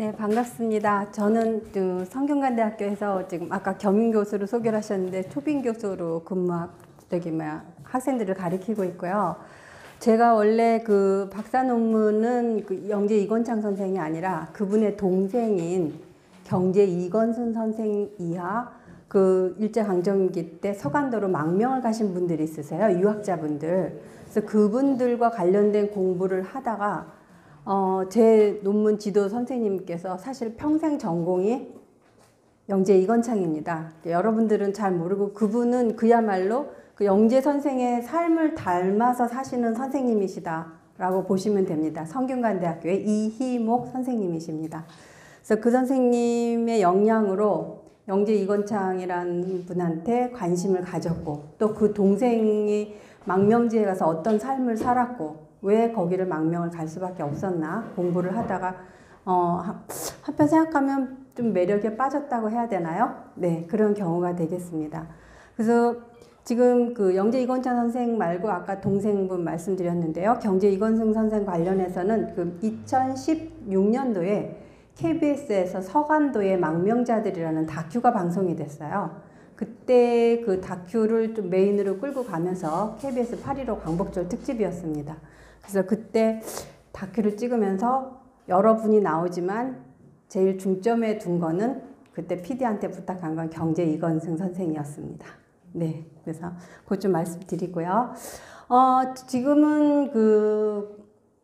네, 반갑습니다. 저는 성균관대학교에서 지금 아까 겸임교수로 소개를 하셨는데 초빙교수로 학생들을 가르치고 있고요. 제가 원래 그 박사 논문은 영재 이건창 선생이 아니라 그분의 동생인 경제 이건순 선생 이하 일제강점기 때 서간도로 망명을 가신 분들이 있으세요. 유학자분들. 그래서 그분들과 관련된 공부를 하다가 제 논문 지도 선생님께서 사실 평생 전공이 영재 이건창입니다. 여러분들은 잘 모르고 그분은 그야말로 그 영재 선생의 삶을 닮아서 사시는 선생님이시다라고 보시면 됩니다. 성균관대학교의 이희목 선생님이십니다. 그래서 그 선생님의 영향으로 영재 이건창이라는 분한테 관심을 가졌고 또 그 동생이 망명지에 가서 어떤 삶을 살았고 왜 거기를 망명을 갈 수밖에 없었나 공부를 하다가 한편 생각하면 좀 매력에 빠졌다고 해야 되나요? 네, 그런 경우가 되겠습니다. 그래서 지금 그 영재 이건창 선생 말고 아까 동생분 말씀드렸는데요. 경제 이건승 선생 관련해서는 그 2016년도에 KBS에서 서간도의 망명자들이라는 다큐가 방송이 됐어요. 그때 그 다큐를 좀 메인으로 끌고 가면서 KBS 8.15 광복절 특집이었습니다. 그래서 그때 다큐를 찍으면서 여러분이 나오지만 제일 중점에 둔 거는 그때 PD한테 부탁한 건 경제 이건승 선생이었습니다. 네, 그래서 그것 좀 말씀드리고요. 지금은 그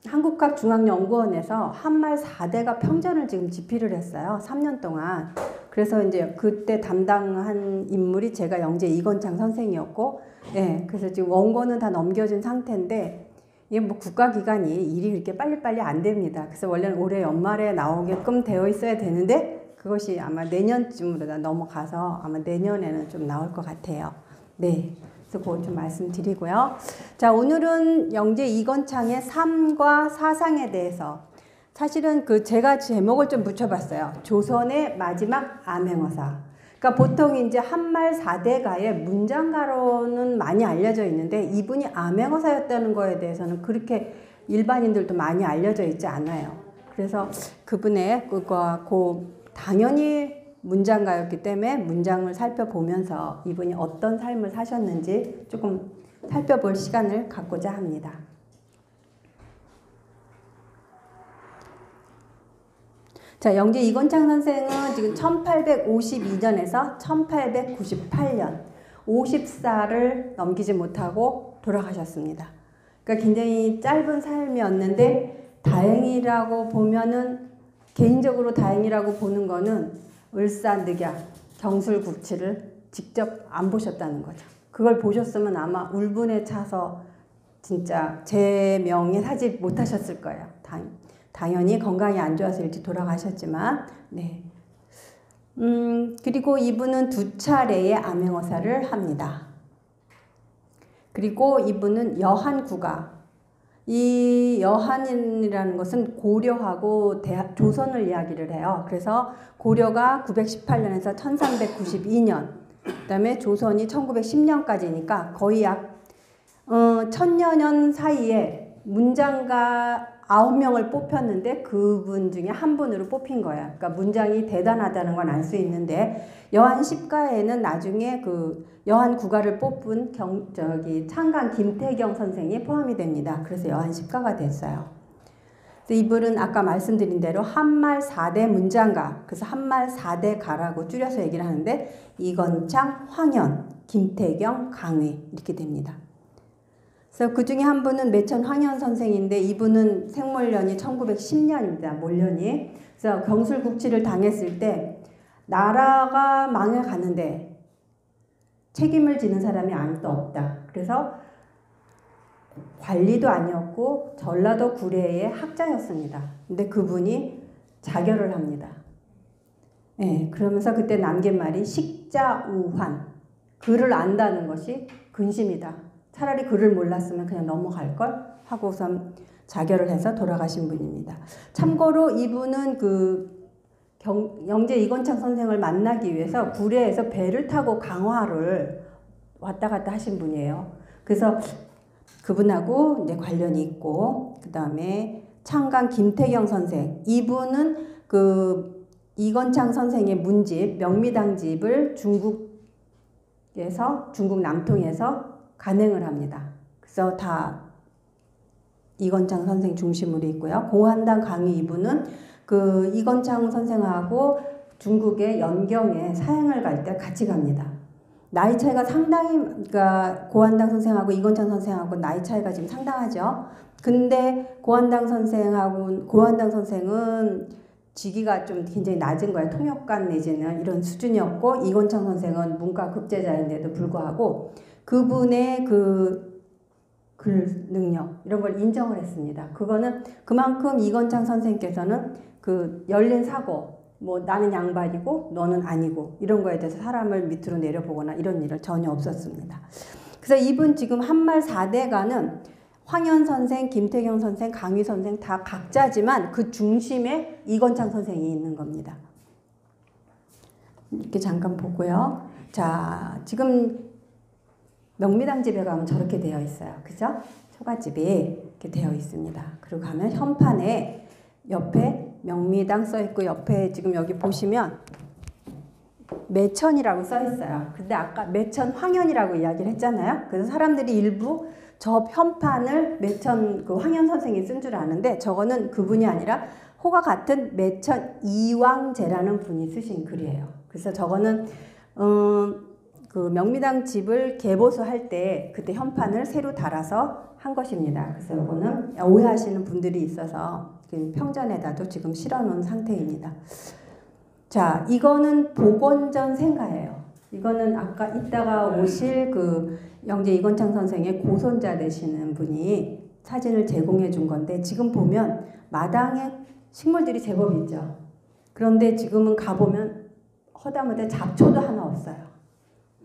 한국학중앙연구원에서 한말 4대가 평전을 지금 집필을 했어요. 3년 동안. 그래서 이제 그때 담당한 인물이 제가 영재 이건창 선생이었고, 예, 그래서 지금 원고는 다 넘겨진 상태인데, 이게 뭐 국가기관이 일이 그렇게 빨리빨리 안 됩니다. 그래서 원래는 올해 연말에 나오게끔 되어 있어야 되는데, 그것이 아마 내년쯤으로 다 넘어가서 아마 내년에는 좀 나올 것 같아요. 네. 그래서 그걸 좀 말씀드리고요. 자, 오늘은 영재 이건창의 삶과 사상에 대해서 사실은 제가 제목을 좀 붙여봤어요. 조선의 마지막 암행어사. 그러니까 보통 이제 한말 4대가의 문장가로는 많이 알려져 있는데 이분이 암행어사였다는 거에 대해서는 그렇게 일반인들도 많이 알려져 있지 않아요. 그래서 그분의 당연히 문장가였기 때문에 문장을 살펴보면서 이분이 어떤 삶을 사셨는지 조금 살펴볼 시간을 갖고자 합니다. 자, 영재 이건창 선생은 지금 1852년에서 1898년 50살을 넘기지 못하고 돌아가셨습니다. 그러니까 굉장히 짧은 삶이었는데 다행이라고 보면은 개인적으로 다행이라고 보는 거는 을사늑약, 경술국치를 직접 안 보셨다는 거죠. 그걸 보셨으면 아마 울분에 차서 진짜 제 명에 사지 못하셨을 거예요. 당연히 건강이 안 좋아서 일찍 돌아가셨지만, 네. 그리고 이분은 2차례의 암행어사를 합니다. 그리고 이분은 여한국아. 이 여한이라는 것은 고려하고 조선을 이야기를 해요. 그래서 고려가 918년에서 1392년, 그 다음에 조선이 1910년까지니까 거의 약 1000여 년 사이에 문장가 9명을 뽑혔는데 그분 중에 한 분으로 뽑힌 거예요. 그러니까 문장이 대단하다는 건 알 수 있는데 여한 10가에는 나중에 그 여한 국가를 뽑은 창간 김태경 선생이 포함이 됩니다. 그래서 여한 10가가 됐어요. 그래서 이분은 아까 말씀드린 대로 한말 4대 문장가, 그래서 한말 4대가라고 줄여서 얘기를 하는데 이건창, 황현, 김태경, 강의 이렇게 됩니다. 그래서 그 중에 한 분은 매천 황현 선생인데 이분은 생몰년이 1910년입니다. 몰년이. 그래서 경술국치를 당했을 때 나라가 망해가는데 책임을 지는 사람이 아무도 없다. 그래서 관리도 아니었고 전라도 구례의 학자였습니다. 근데 그분이 자결을 합니다. 네, 그러면서 그때 남긴 말이 식자우환. 글을 안다는 것이 근심이다. 차라리 글을 몰랐으면 그냥 넘어갈걸 하고선 자결을 해서 돌아가신 분입니다. 참고로 이분은 영재 이건창 선생을 만나기 위해서 구례에서 배를 타고 강화를 왔다 갔다 하신 분이에요. 그래서 그분하고 이제 관련이 있고, 그 다음에 창간 김태경 선생. 이분은 그 이건창 선생의 문집 명미당집을 중국 남통에서 간행을 합니다. 그래서 다 이건창 선생 중심으로 있고요. 공안당 강의 2부는 그 이건창 선생하고 중국의 연경에 사행을 갈 때 같이 갑니다. 나이 차이가 상당히, 그러니까 고한당 선생하고 이건창 선생하고 나이 차이가 지금 상당하죠. 근데 고한당 선생은 직위가 좀 굉장히 낮은 거예요. 통역관 내지는 이런 수준이었고, 이건창 선생은 문과 급제자인데도 불구하고 그분의 그 글 능력 이런 걸 인정을 했습니다. 그거는 그만큼 이건창 선생께서는 그 열린 사고, 뭐 나는 양반이고 너는 아니고 이런 거에 대해서 사람을 밑으로 내려보거나 이런 일은 전혀 없었습니다. 그래서 이분 지금 한말 4대가는 황현 선생, 김태경 선생, 강희 선생 다 각자지만 그 중심에 이건창 선생이 있는 겁니다. 이렇게 잠깐 보고요. 자, 지금 명미당 집에 가면 저렇게 되어 있어요. 그죠? 초가집이 이렇게 되어 있습니다. 그리고 가면 현판에 옆에 명미당 써 있고 옆에 지금 여기 보시면 매천이라고 써 있어요. 근데 아까 매천 황현이라고 이야기를 했잖아요. 그래서 사람들이 일부 저 현판을 매천 그 황현 선생이 쓴 줄 아는데 저거는 그분이 아니라 호가 같은 매천 이왕제라는 분이 쓰신 글이에요. 그래서 저거는 그 명미당 집을 개보수할 때 그때 현판을 새로 달아서 한 것입니다. 그래서 이거는 오해하시는 분들이 있어서 평전에다도 지금 실어놓은 상태입니다. 자, 이거는 복원전 생가예요. 이거는 아까 이따가 오실 그 영재 이건창 선생의 고손자 되시는 분이 사진을 제공해 준 건데 지금 보면 마당에 식물들이 제법 있죠. 그런데 지금은 가보면 허다무대 잡초도 하나 없어요.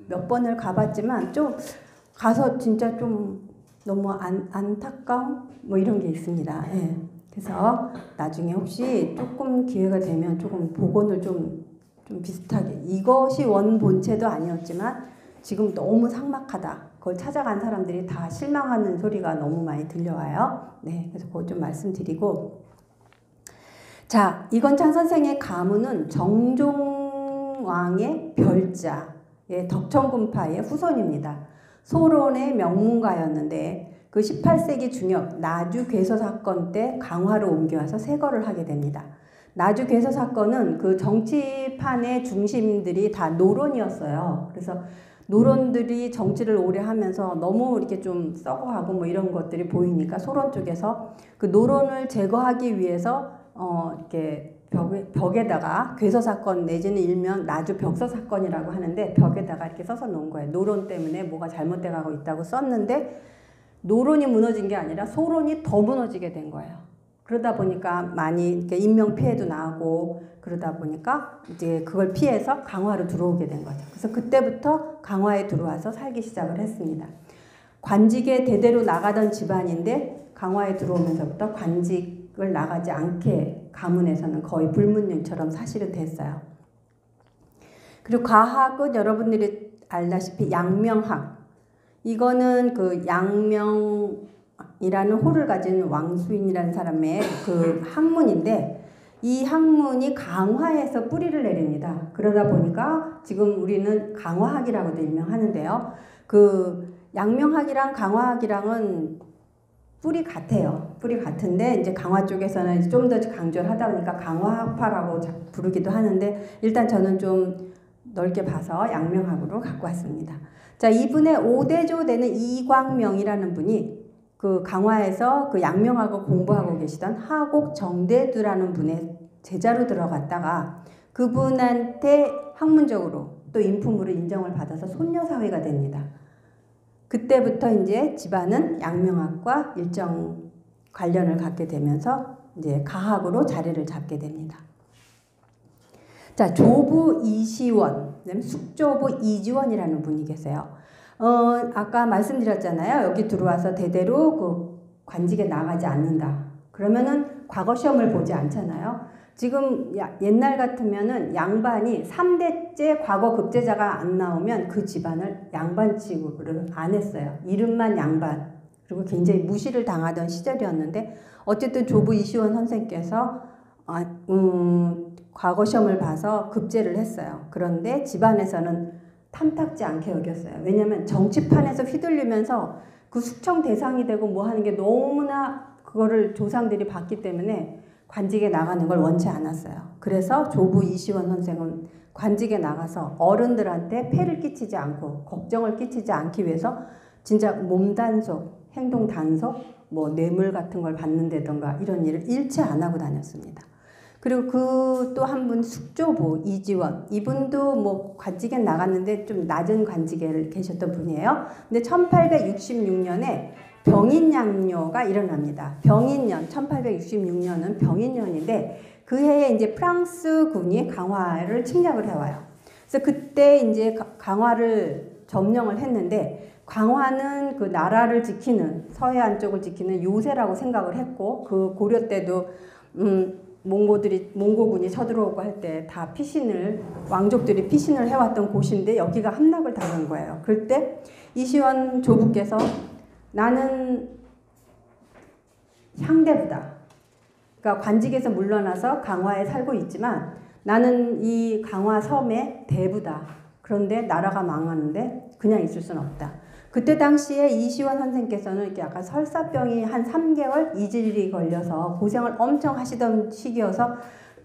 몇 번을 가봤지만 좀 가서 진짜 좀 너무 안타까움 뭐 이런 게 있습니다. 예. 그래서 나중에 혹시 조금 기회가 되면 조금 복원을 좀 비슷하게 이것이 원 본체도 아니었지만 지금 너무 삭막하다. 그걸 찾아간 사람들이 다 실망하는 소리가 너무 많이 들려와요. 네, 그래서 그거 좀 말씀드리고 자, 이건창 선생의 가문은 정종왕의 별자 덕천군파의 후손입니다. 소론의 명문가였는데 그 18세기 중엽 나주 괴서 사건 때 강화로 옮겨와서 세거를 하게 됩니다. 나주 괴서 사건은 그 정치판의 중심들이 다 노론이었어요. 그래서 노론들이 정치를 오래 하면서 너무 이렇게 좀 썩어가고 뭐 이런 것들이 보이니까 소론 쪽에서 그 노론을 제거하기 위해서 이렇게 벽에다가 괴서 사건 내지는 일명 나주 벽서 사건이라고 하는데 벽에다가 이렇게 써서 놓은 거예요. 노론 때문에 뭐가 잘못돼 가고 있다고 썼는데 노론이 무너진 게 아니라 소론이 더 무너지게 된 거예요. 그러다 보니까 많이 이렇게 인명 피해도 나고 그러다 보니까 이제 그걸 피해서 강화로 들어오게 된 거죠. 그래서 그때부터 강화에 들어와서 살기 시작을 했습니다. 관직에 대대로 나가던 집안인데 강화에 들어오면서부터 관직을 나가지 않게 가문에서는 거의 불문율처럼 사실은 됐어요. 그리고 과학은 여러분들이 알다시피 양명학. 이거는 그 양명이라는 호를 가진 왕수인이라는 사람의 그 학문인데 이 학문이 강화에서 뿌리를 내립니다. 그러다 보니까 지금 우리는 강화학이라고도 일명하는데요. 그 양명학이랑 강화학이랑은 뿌리 같아요. 뿌리 같은데 이제 강화 쪽에서는 좀 더 강조를 하다 보니까 강화학파라고 부르기도 하는데 일단 저는 좀 넓게 봐서 양명학으로 갖고 왔습니다. 자, 이분의 5대조 되는 이광명이라는 분이 그 강화에서 그 양명학을 공부하고 계시던 하곡 정대두라는 분의 제자로 들어갔다가 그분한테 학문적으로 또 인품으로 인정을 받아서 손녀사회가 됩니다. 그때부터 이제 집안은 양명학과 일정 관련을 갖게 되면서 이제 가학으로 자리를 잡게 됩니다. 자, 조부 이시원, 숙조부 이지원이라는 분이 계세요. 아까 말씀드렸잖아요. 여기 들어와서 대대로 그 관직에 나가지 않는다. 그러면은 과거 시험을 보지 않잖아요. 지금 옛날 같으면은 양반이 3대째 과거 급제자가 안 나오면 그 집안을 양반 취급을 안 했어요. 이름만 양반. 그리고 굉장히 무시를 당하던 시절이었는데 어쨌든 조부 이시원 선생께서 과거 시험을 봐서 급제를 했어요. 그런데 집안에서는 탐탁지 않게 여겼어요. 왜냐면 정치판에서 휘둘리면서 그 숙청 대상이 되고 뭐 하는 게 너무나 그거를 조상들이 봤기 때문에 관직에 나가는 걸 원치 않았어요. 그래서 조부 이시원 선생은 관직에 나가서 어른들한테 폐를 끼치지 않고 걱정을 끼치지 않기 위해서 진짜 몸 단속, 행동 단속, 뭐 뇌물 같은 걸 받는다던가 이런 일을 일체 안 하고 다녔습니다. 그리고 그 또 한 분 숙조부 이지원, 이분도 뭐 관직에 나갔는데 좀 낮은 관직에 계셨던 분이에요. 근데 1866년에 병인양요가 일어납니다. 병인년, 1866년은 병인년인데 그 해에 이제 프랑스군이 강화를 침략을 해와요. 그래서 그때 이제 강화를 점령을 했는데 강화는 그 나라를 지키는 서해안 쪽을 지키는 요새라고 생각을 했고 그 고려 때도 몽고군이 쳐들어오고 할 때 다 피신을 왕족들이 피신을 해왔던 곳인데 여기가 함락을 당한 거예요. 그럴 때 이시원 조부께서 나는 향대부다. 그러니까 관직에서 물러나서 강화에 살고 있지만 나는 이 강화 섬의 대부다. 그런데 나라가 망하는데 그냥 있을 수는 없다. 그때 당시에 이시원 선생께서는 이렇게 약간 설사병이 한 3개월 이질이 걸려서 고생을 엄청 하시던 시기여서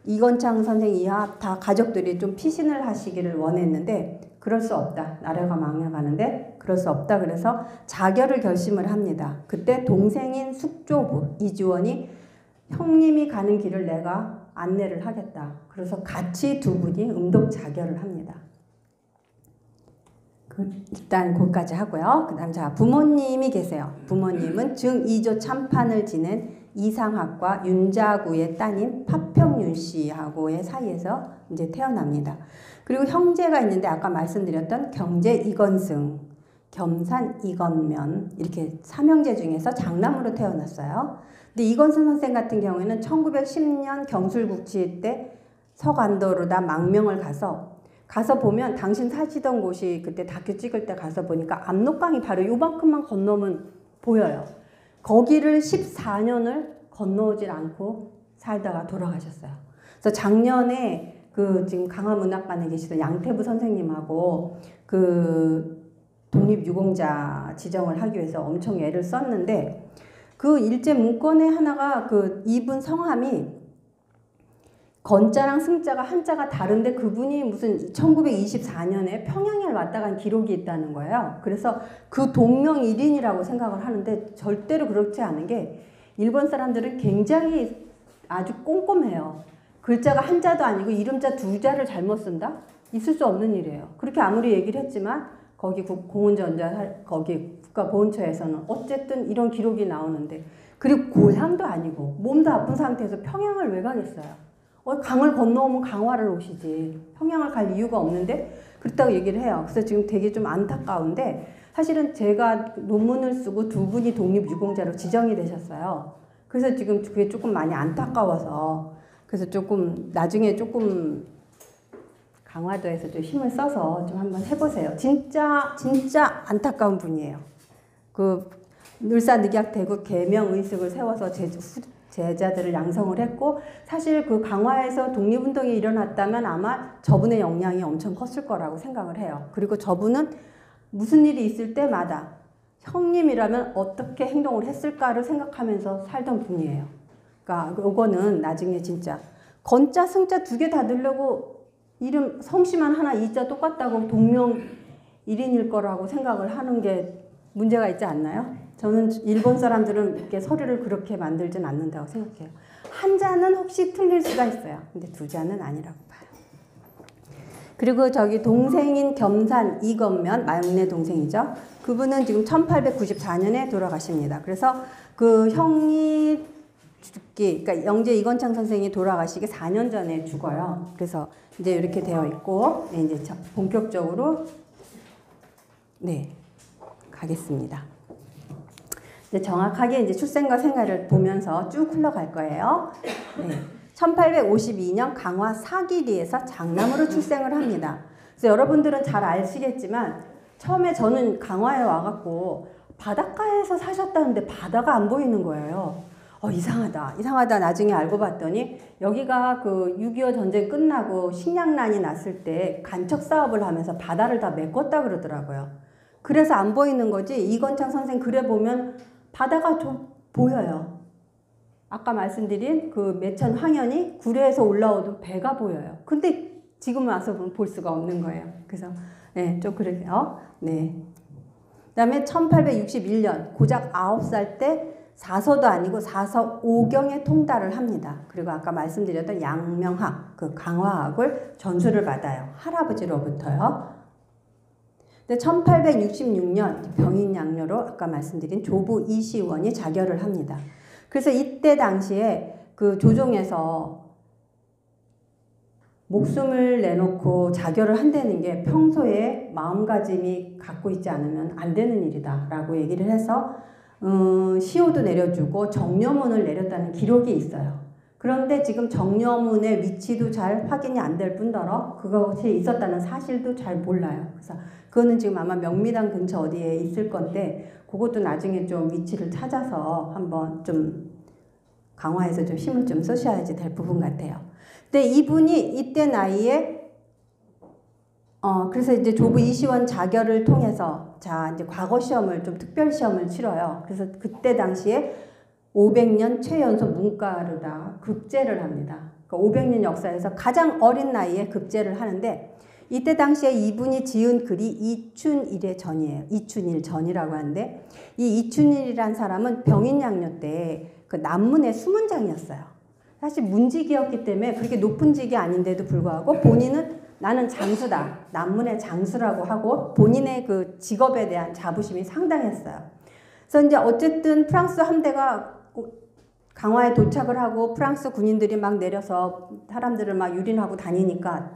이건창 선생 이하 다 가족들이 좀 피신을 하시기를 원했는데 그럴 수 없다. 나라가 망해가는데 그럴 수 없다. 그래서 자결을 결심을 합니다. 그때 동생인 숙조부 이지원이 형님이 가는 길을 내가 안내를 하겠다. 그래서 같이 두 분이 음독 자결을 합니다. 일단 거기까지 하고요. 그 다음 자 부모님이 계세요. 부모님은 증2조 참판을 지낸 이상학과 윤자구의 따님 파평윤 씨하고의 사이에서 이제 태어납니다. 그리고 형제가 있는데 아까 말씀드렸던 경제 이건승, 겸산 이건면 이렇게 삼형제 중에서 장남으로 태어났어요. 근데 이건승 선생 같은 경우에는 1910년 경술국치 때 서간도로다 망명을 가서 보면 당신 사시던 곳이 그때 다큐 찍을 때 가서 보니까 압록강이 바로 요만큼만 건너면 보여요. 거기를 14년을 건너오질 않고 살다가 돌아가셨어요. 그래서 작년에 그 지금 강화문학관에 계시던 양태부 선생님하고 그 독립유공자 지정을 하기 위해서 엄청 애를 썼는데 그 일제 문건에 하나가 그 이분 성함이 건자랑 승자가 한자가 다른데 그분이 무슨 1924년에 평양에 왔다 간 기록이 있다는 거예요. 그래서 그 동명일인이라고 생각을 하는데 절대로 그렇지 않은 게 일본 사람들은 굉장히 아주 꼼꼼해요. 글자가 한자도 아니고 이름자 두 자를 잘못 쓴다? 있을 수 없는 일이에요. 그렇게 아무리 얘기를 했지만 거기 공운전자 거기 국가보훈처에서는 어쨌든 이런 기록이 나오는데 그리고 고향도 아니고 몸도 아픈 상태에서 평양을 왜 가겠어요? 강을 건너오면 강화를 오시지. 평양을 갈 이유가 없는데 그렇다고 얘기를 해요. 그래서 지금 되게 좀 안타까운데 사실은 제가 논문을 쓰고 두 분이 독립유공자로 지정이 되셨어요. 그래서 지금 그게 조금 많이 안타까워서 그래서 조금 나중에 조금 강화도에서 좀 힘을 써서 좀 한번 해보세요. 진짜 안타까운 분이에요. 그 늘사늑약대국 계명의식을 세워서 제자들을 양성을 했고 사실 그 강화에서 독립운동이 일어났다면 아마 저분의 영향이 엄청 컸을 거라고 생각을 해요. 그리고 저분은 무슨 일이 있을 때마다 형님이라면 어떻게 행동을 했을까를 생각하면서 살던 분이에요. 그러니까 요거는 나중에 진짜 건자 승자 두 개 다 넣으려고 이름 성씨만 하나 이자 똑같다고 동명일인일 거라고 생각을 하는 게 문제가 있지 않나요? 저는 일본 사람들은 이렇게 서류를 그렇게 만들진 않는다고 생각해요. 한자는 혹시 틀릴 수가 있어요. 근데 두 자는 아니라고 봐요. 그리고 저기 동생인 겸산 이건면 막내 동생이죠. 그분은 지금 1894년에 돌아가십니다. 그래서 그 형이 죽기, 그러니까 영재 이건창 선생이 돌아가시기 4년 전에 죽어요. 그래서 이제 이렇게 되어 있고 이제 본격적으로 가겠습니다. 이제 정확하게 이제 출생과 생활을 보면서 쭉 흘러갈 거예요. 1852년 강화 사기리에서 장남으로 출생을 합니다. 그래서 여러분들은 잘 아시겠지만 처음에 저는 강화에 와갖고 바닷가에서 사셨다는데 바다가 안 보이는 거예요. 이상하다 나중에 알고 봤더니 여기가 그 6.25 전쟁 끝나고 식량난이 났을 때 간척 사업을 하면서 바다를 다 메꿨다 그러더라고요. 그래서 안 보이는 거지. 이건창 선생 글에 보면 바다가 좀 보여요. 아까 말씀드린 그 매천 황현이 구례에서 올라오던 배가 보여요. 근데 지금 와서 보면 볼 수가 없는 거예요. 그래서 네, 좀 그래요. 네. 그다음에 1861년 고작 9살 때 사서도 아니고 사서 5경에 통달을 합니다. 그리고 아까 말씀드렸던 양명학, 그 강화학을 전수를 받아요. 할아버지로부터요. 근데 1866년 병인 양료로 아까 말씀드린 조부 이시원이 자결을 합니다. 그래서 이때 당시에 그 조정에서 목숨을 내놓고 자결을 한다는 게 평소에 마음가짐이 갖고 있지 않으면 안 되는 일이다 라고 얘기를 해서 시효도 내려주고 정려문을 내렸다는 기록이 있어요. 그런데 지금 정려문의 위치도 잘 확인이 안 될 뿐더러 그것이 있었다는 사실도 잘 몰라요. 그래서 그거는 지금 아마 명미당 근처 어디에 있을 건데 그것도 나중에 좀 위치를 찾아서 한번 좀 강화해서 좀 힘을 좀 쓰셔야지 될 부분 같아요. 근데 이분이 이때 나이에 그래서 이제 조부 이시원 자결을 통해서 자 이제 과거 시험을 좀 특별 시험을 치러요. 그래서 그때 당시에 500년 최연소 문과르다 급제를 합니다. 그러니까 500년 역사에서 가장 어린 나이에 급제를 하는데 이때 당시에 이분이 지은 글이 이춘일의 전이에요. 이춘일 전이라고 하는데 이 이춘일이란 사람은 병인양요 때 그 남문의 수문장이었어요. 사실 문직이었기 때문에 그렇게 높은 직이 아닌데도 불구하고 본인은 나는 장수다. 남문의 장수라고 하고 본인의 그 직업에 대한 자부심이 상당했어요. 그래서 이제 어쨌든 프랑스 함대가 강화에 도착을 하고 프랑스 군인들이 막 내려서 사람들을 막 유린하고 다니니까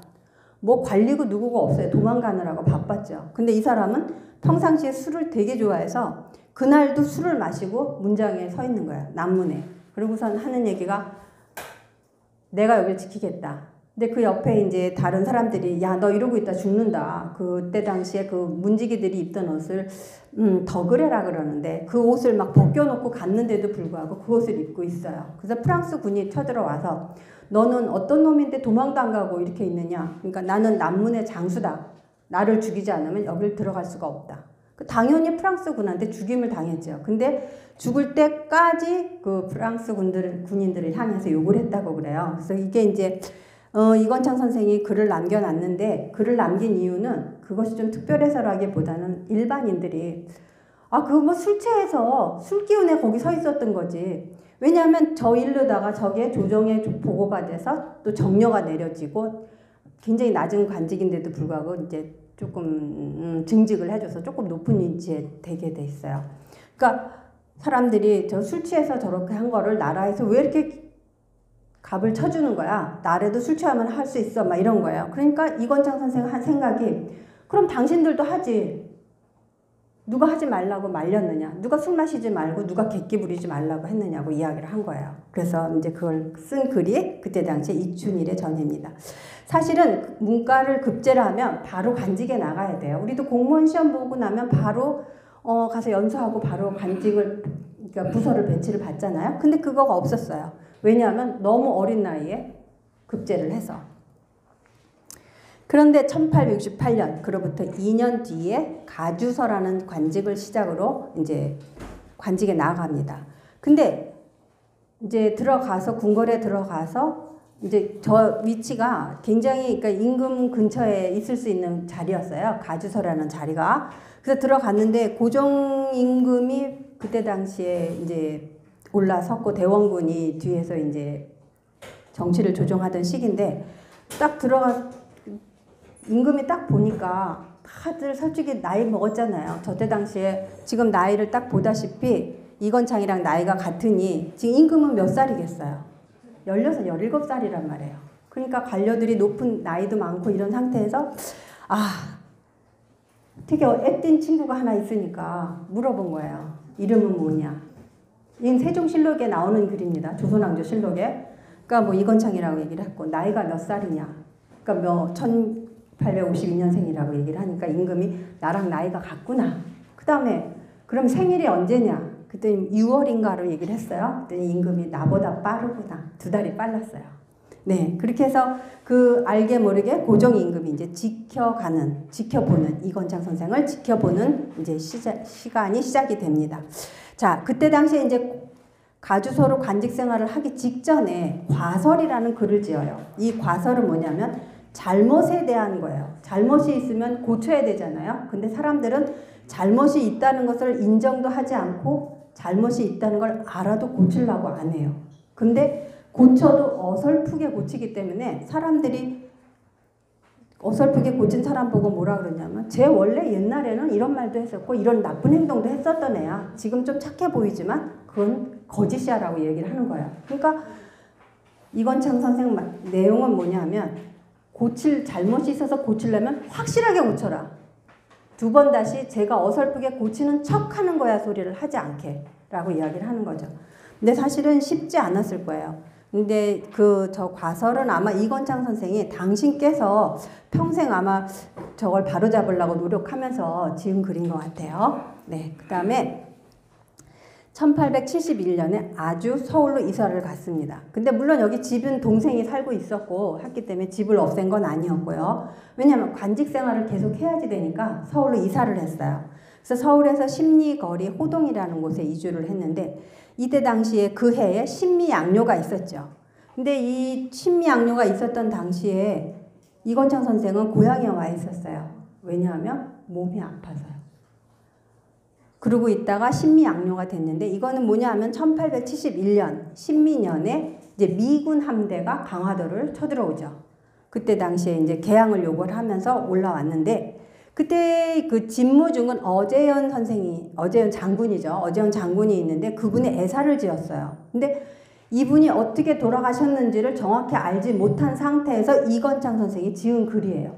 뭐 관리고 누구가 없어요. 도망가느라고 바빴죠. 근데 이 사람은 평상시에 술을 되게 좋아해서 그날도 술을 마시고 문장에 서 있는 거예요. 남문에. 그러고선 하는 얘기가 내가 여기를 지키겠다. 근데 그 옆에 이제 다른 사람들이 야, 너 이러고 있다 죽는다. 그때 당시에 그 문지기들이 입던 옷을 덕을해라 그러는데 그 옷을 막 벗겨놓고 갔는데도 불구하고 그 옷을 입고 있어요. 그래서 프랑스 군이 쳐들어와서 너는 어떤 놈인데 도망도 안 가고 이렇게 있느냐. 그러니까 나는 남문의 장수다. 나를 죽이지 않으면 여길 들어갈 수가 없다. 당연히 프랑스 군한테 죽임을 당했죠. 근데 죽을 때까지 그 프랑스 군인들을 향해서 욕을 했다고 그래요. 그래서 이게 이제 이건창 선생이 글을 남겨놨는데 글을 남긴 이유는 그것이 좀 특별해서라기보다는 일반인들이 그거 뭐 술 취해서 술 기운에 거기 서 있었던 거지. 왜냐하면 저 일르다가 저게 조정에 보고가 돼서 또 정려가 내려지고 굉장히 낮은 관직인데도 불구하고 이제 조금 증직을 해줘서 조금 높은 위치에 되게 돼 있어요. 그러니까 사람들이 저 술 취해서 저렇게 한 거를 나라에서 왜 이렇게 갑을 쳐주는 거야? 나라도 술 취하면 할 수 있어. 막 이런 거예요. 그러니까 이건창 선생 한 생각이 그럼 당신들도 하지. 누가 하지 말라고 말렸느냐? 누가 술 마시지 말고 누가 객기 부리지 말라고 했느냐고 이야기를 한 거예요. 그래서 이제 그걸 쓴 글이 그때 당시에 이춘일의 전입니다. 사실은 문과를 급제를 하면 바로 관직에 나가야 돼요. 우리도 공무원 시험 보고 나면 바로 가서 연수하고 바로 관직을 그러니까 부서를 배치를 받잖아요. 근데 그거가 없었어요. 왜냐하면 너무 어린 나이에 급제를 해서. 그런데 1868년 그로부터 2년 뒤에 가주서라는 관직을 시작으로 이제 관직에 나아갑니다. 근데 이제 들어가서 궁궐에 들어가서 이제 저 위치가 굉장히 그러니까 임금 근처에 있을 수 있는 자리였어요. 가주서라는 자리가. 그래서 들어갔는데 고종 임금이 그때 당시에 이제 올라섰고 대원군이 뒤에서 이제 정치를 조종하던 시기인데 딱 임금이 딱 보니까 다들 솔직히 나이 먹었잖아요. 저때 당시에 지금 나이를 딱 보다시피 이건창이랑 나이가 같으니 지금 임금은 몇 살이겠어요? 16, 17살이란 말이에요. 그러니까 관료들이 높은 나이도 많고 이런 상태에서 되게 애띤 친구가 하나 있으니까 물어본 거예요. 이름은 뭐냐? 이 세종실록에 나오는 글입니다. 조선왕조실록에. 그러니까 뭐 이건창이라고 얘기를 했고 나이가 몇 살이냐? 그러니까 뭐 1852년생이라고 얘기를 하니까 임금이 나랑 나이가 같구나. 그 다음에 그럼 생일이 언제냐? 그랬더니 6월인가로 얘기를 했어요. 그랬더니 임금이 나보다 빠르구나. 2달이 빨랐어요. 네, 그렇게 해서 그 알게 모르게 고종 임금이 이제 지켜보는 이건창 선생을 지켜보는 이제 시간이 시작이 됩니다. 자, 그때 당시에 이제 가주소로 관직 생활을 하기 직전에 과설이라는 글을 지어요. 이 과설은 뭐냐면 잘못에 대한 거예요. 잘못이 있으면 고쳐야 되잖아요. 근데 사람들은 잘못이 있다는 것을 인정도 하지 않고 잘못이 있다는 걸 알아도 고치려고 안 해요. 근데 고쳐도 어설프게 고치기 때문에 사람들이 어설프게 고친 사람 보고 뭐라 그러냐면 쟤 원래 옛날에는 이런 말도 했었고 이런 나쁜 행동도 했었던 애야. 지금 좀 착해 보이지만 그건 거짓이야 라고 얘기를 하는 거예요. 그러니까 이건창 선생 내용은 뭐냐면 잘못이 있어서 고치려면 확실하게 고쳐라. 2번 다시 제가 어설프게 고치는 척 하는 거야 소리를 하지 않게 라고 이야기를 하는 거죠. 근데 사실은 쉽지 않았을 거예요. 근데 저 과설은 아마 이건창 선생이 당신께서 평생 아마 저걸 바로잡으려고 노력하면서 지은 글인 것 같아요. 네, 그 다음에 1871년에 아주 서울로 이사를 갔습니다. 근데 물론 여기 집은 동생이 살고 있었고 했기 때문에 집을 없앤 건 아니었고요. 왜냐하면 관직 생활을 계속 해야지 되니까 서울로 이사를 했어요. 그래서 서울에서 심리거리 호동이라는 곳에 이주를 했는데 이때 당시에 그 해에 신미양요가 있었죠. 근데 이 신미양요가 있었던 당시에 이건창 선생은 고향에 와 있었어요. 왜냐하면 몸이 아파서요. 그러고 있다가 신미양요가 됐는데 이거는 뭐냐 하면 1871년 신미년에 이제 미군 함대가 강화도를 쳐들어오죠. 그때 당시에 이제 개항을 요구를 하면서 올라왔는데 그때 그 집무중은 어재현 장군이죠. 어재현 장군이 있는데 그분의 애사를 지었어요. 근데 이분이 어떻게 돌아가셨는지를 정확히 알지 못한 상태에서 이건창 선생이 지은 글이에요.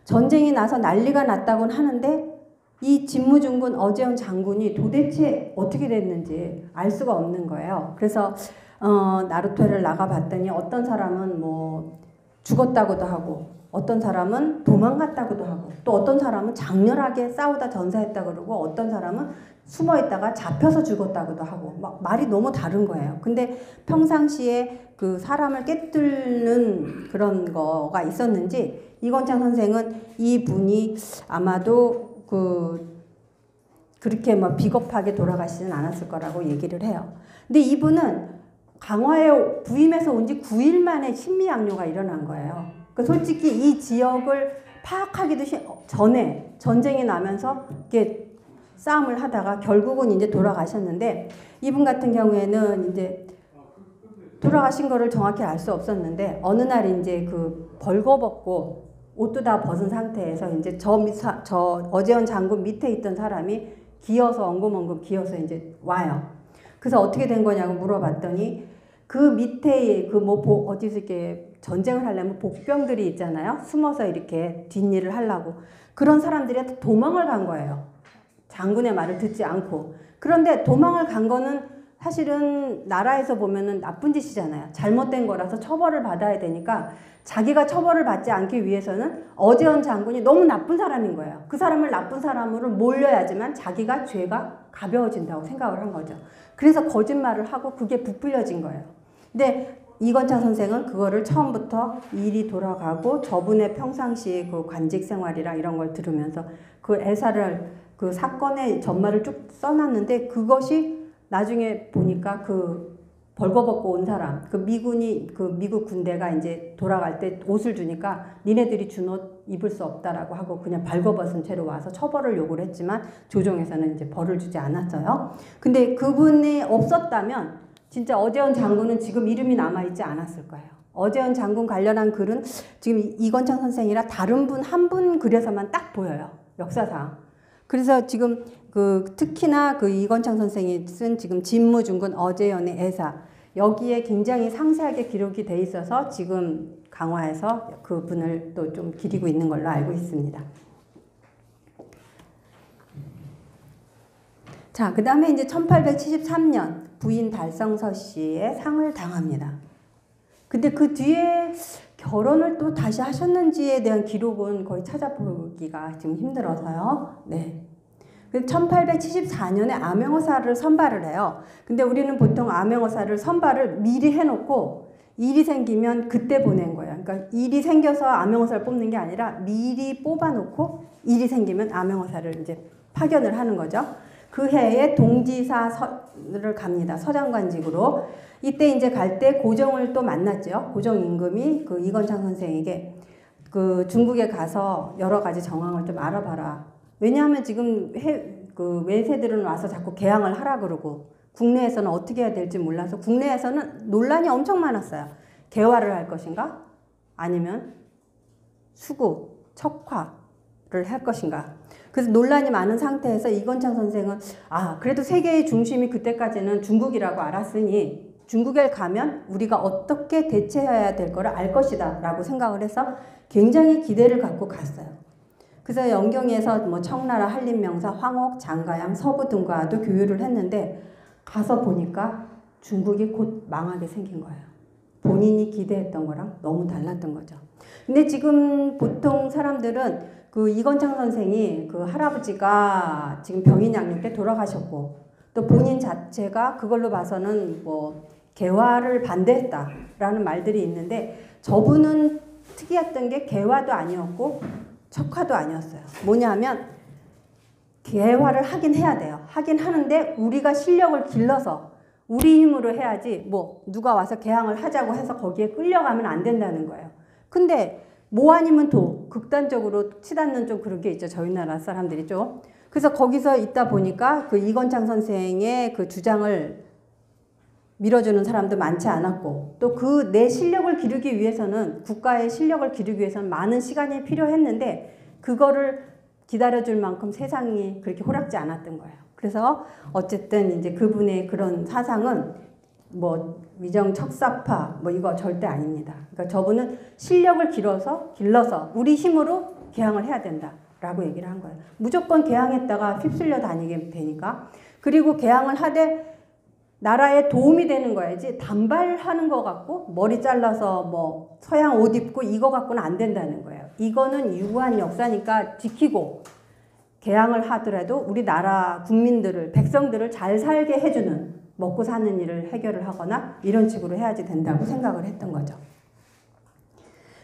전쟁이 나서 난리가 났다고는 하는데 이 집무중군 어재현 장군이 도대체 어떻게 됐는지 알 수가 없는 거예요. 그래서 나루터를 나가봤더니 어떤 사람은 뭐 죽었다고도 하고 어떤 사람은 도망갔다고도 하고 또 어떤 사람은 장렬하게 싸우다 전사했다고 그러고 어떤 사람은 숨어있다가 잡혀서 죽었다고도 하고 막 말이 너무 다른 거예요. 근데 평상시에 그 사람을 깨뚫는 그런 거가 있었는지 이건창 선생은 이분이 아마도 그렇게 막 비겁하게 돌아가시진 않았을 거라고 얘기를 해요. 근데 이분은 강화에 부임해서 온 지 9일 만에 신미양요가 일어난 거예요. 그러니까 솔직히 이 지역을 파악하기도 전에 전쟁이 나면서 이렇게 싸움을 하다가 결국은 이제 돌아가셨는데 이분 같은 경우에는 이제 돌아가신 거를 정확히 알 수 없었는데 어느 날 이제 그 벌거벗고 옷도 다 벗은 상태에서 이제 저 어재현 장군 밑에 있던 사람이 기어서 엉금엉금 기어서 이제 와요. 그래서 어떻게 된 거냐고 물어봤더니 그 밑에 어디서 이렇게 전쟁을 하려면 복병들이 있잖아요. 숨어서 이렇게 뒷일을 하려고 그런 사람들이 도망을 간 거예요. 장군의 말을 듣지 않고. 그런데 도망을 간 거는 사실은 나라에서 보면은 나쁜 짓이잖아요. 잘못된 거라서 처벌을 받아야 되니까 자기가 처벌을 받지 않기 위해서는 어재현 장군이 너무 나쁜 사람인 거예요. 그 사람을 나쁜 사람으로 몰려야지만 자기가 죄가 가벼워진다고 생각을 한 거죠. 그래서 거짓말을 하고 그게 부풀려진 거예요. 근데 이건창 선생은 그거를 처음부터 일이 돌아가고 저분의 평상시 그 관직 생활이랑 이런 걸 들으면서 그 애사를 그 사건의 전말을 쭉 써놨는데 그것이 나중에 보니까 그 벌거벗고 온 사람, 그 미국 군대가 이제 돌아갈 때 옷을 주니까 니네들이 준 옷 입을 수 없다라고 하고 그냥 발거벗은 채로 와서 처벌을 요구를 했지만 조정에서는 이제 벌을 주지 않았어요. 근데 그분이 없었다면 진짜 어재현 장군은 지금 이름이 남아있지 않았을 거예요. 어재현 장군 관련한 글은 지금 이건창 선생이라 다른 분 한 분 글에서만 딱 보여요. 역사상. 그래서 지금 특히나 이건창 선생이 쓴 지금 진무중군 어재현의 애사 여기에 굉장히 상세하게 기록이 돼 있어서 지금 강화에서 그분을 또 좀 기리고 있는 걸로 알고 있습니다. 자, 그 다음에 이제 1873년 부인 달성서 씨의 상을 당합니다. 근데 그 뒤에 결혼을 또 다시 하셨는지에 대한 기록은 거의 찾아보기가 좀 힘들어서요. 네. 1874년에 암행어사를 선발을 해요. 근데 우리는 보통 암행어사를 선발을 미리 해놓고 일이 생기면 그때 보낸 거예요. 그러니까 일이 생겨서 암행어사를 뽑는 게 아니라 미리 뽑아놓고 일이 생기면 암행어사를 이제 파견을 하는 거죠. 그 해에 동지사를 갑니다. 서장관직으로. 이때 이제 갈 때 고종을 또 만났죠. 고종 임금이 그 이건창 선생에게 그 중국에 가서 여러 가지 정황을 좀 알아봐라. 왜냐하면 지금 그 외세들은 와서 자꾸 개항을 하라 그러고 국내에서는 어떻게 해야 될지 몰라서 국내에서는 논란이 엄청 많았어요. 개화를 할 것인가? 아니면 수구, 척화를 할 것인가? 그래서 논란이 많은 상태에서 이건창 선생은 그래도 세계의 중심이 그때까지는 중국이라고 알았으니 중국에 가면 우리가 어떻게 대처해야 될 거를 알 것이다 라고 생각을 해서 굉장히 기대를 갖고 갔어요. 그래서 영경에서 뭐 청나라, 한림명사, 황옥, 장가양, 서부 등과도 교류를 했는데 가서 보니까 중국이 곧 망하게 생긴 거예요. 본인이 기대했던 거랑 너무 달랐던 거죠. 근데 지금 보통 사람들은 그 이건창 선생이 그 할아버지가 지금 병인 양육 때 돌아가셨고 또 본인 자체가 그걸로 봐서는 뭐 개화를 반대했다라는 말들이 있는데 저분은 특이했던 게 개화도 아니었고 척화도 아니었어요. 뭐냐면 개화를 하긴 해야 돼요. 하긴 하는데 우리가 실력을 길러서 우리 힘으로 해야지 뭐 누가 와서 개항을 하자고 해서 거기에 끌려가면 안 된다는 거예요. 근데 뭐 아니면 도 극단적으로 치닫는 좀 그런 게 있죠. 저희 나라 사람들이 좀. 그래서 거기서 있다 보니까 그 이건창 선생의 그 주장을 밀어주는 사람도 많지 않았고 또 그 내 실력을 기르기 위해서는 국가의 실력을 기르기 위해서는 많은 시간이 필요했는데 그거를 기다려줄 만큼 세상이 그렇게 호락지 않았던 거예요. 그래서 어쨌든 이제 그분의 그런 사상은 뭐 위정 척사파 뭐 이거 절대 아닙니다. 그러니까 저분은 실력을 길러서 우리 힘으로 개항을 해야 된다라고 얘기를 한 거예요. 무조건 개항했다가 휩쓸려 다니게 되니까. 그리고 개항을 하되 나라에 도움이 되는 거야지 단발하는 거 갖고 머리 잘라서 뭐 서양 옷 입고 이거 갖고는 안 된다는 거예요. 이거는 유구한 역사니까 지키고 개항을 하더라도 우리나라 국민들을 백성들을 잘 살게 해주는 먹고 사는 일을 해결을 하거나 이런 식으로 해야지 된다고 생각을 했던 거죠.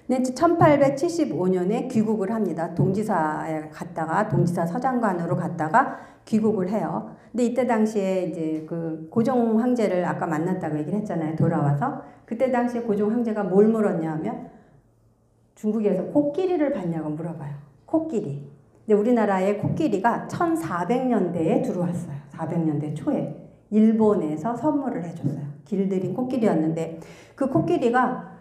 근데 1875년에 귀국을 합니다. 동지사에 갔다가 동지사 서장관으로 갔다가 귀국을 해요. 근데 이때 당시에 이제 그 고종 황제를 아까 만났다고 얘기를 했잖아요. 돌아와서 그때 당시에 고종 황제가 뭘 물었냐면 중국에서 코끼리를 봤냐고 물어봐요. 코끼리. 근데 우리나라의 코끼리가 1400년대에 들어왔어요. 400년대 초에 일본에서 선물을 해줬어요. 길들인 코끼리였는데 그 코끼리가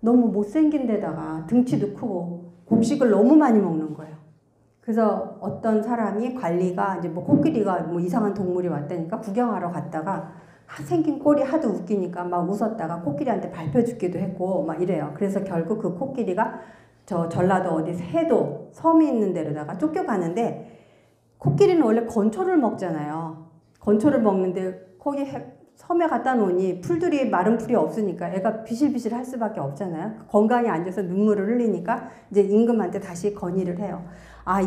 너무 못생긴 데다가 등치도 크고 곡식을 너무 많이 먹는 거예요. 그래서 어떤 사람이 관리가 이제 뭐 코끼리가 뭐 이상한 동물이 왔다니까 구경하러 갔다가 생긴 꼴이 하도 웃기니까 막 웃었다가 코끼리한테 밟혀 죽기도 했고 막 이래요. 그래서 결국 그 코끼리가 저 전라도 어디 세도 섬이 있는 데로다가 쫓겨가는데 코끼리는 원래 건초를 먹잖아요. 건초를 먹는데 거기 섬에 갖다 놓으니 풀들이 마른 풀이 없으니까 애가 비실비실 할 수밖에 없잖아요. 건강이 안 좋아서 눈물을 흘리니까 이제 임금한테 다시 건의를 해요.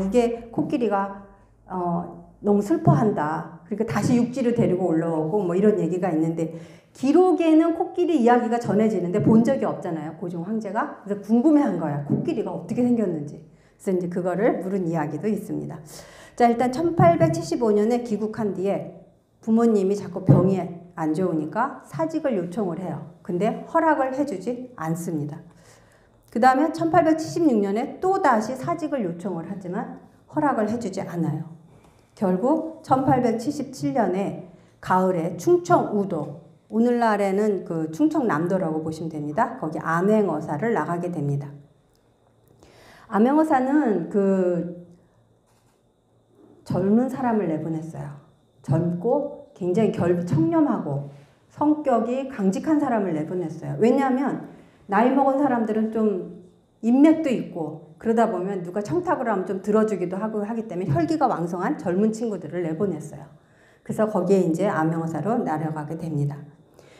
이게 코끼리가 너무 슬퍼한다. 그러니까 다시 육지로 데리고 올라오고 뭐 이런 얘기가 있는데 기록에는 코끼리 이야기가 전해지는데 본 적이 없잖아요. 고종 황제가. 그래서 궁금해한 거야. 코끼리가 어떻게 생겼는지. 그래서 이제 그거를 물은 이야기도 있습니다. 자, 일단 1875년에 귀국한 뒤에 부모님이 자꾸 병이 안 좋으니까 사직을 요청을 해요. 근데 허락을 해주지 않습니다. 그 다음에 1876년에 또 다시 사직을 요청을 하지만 허락을 해주지 않아요. 결국 1877년에 가을에 충청 우도, 오늘날에는 그 충청남도라고 보시면 됩니다. 거기 암행어사를 나가게 됩니다. 암행어사는 그 젊은 사람을 내보냈어요. 젊고 굉장히 청렴하고 성격이 강직한 사람을 내보냈어요. 왜냐하면 나이 먹은 사람들은 좀 인맥도 있고 그러다 보면 누가 청탁을 하면 좀 들어주기도 하고 하기 때문에 혈기가 왕성한 젊은 친구들을 내보냈어요. 그래서 거기에 이제 암행어사로 나려가게 됩니다.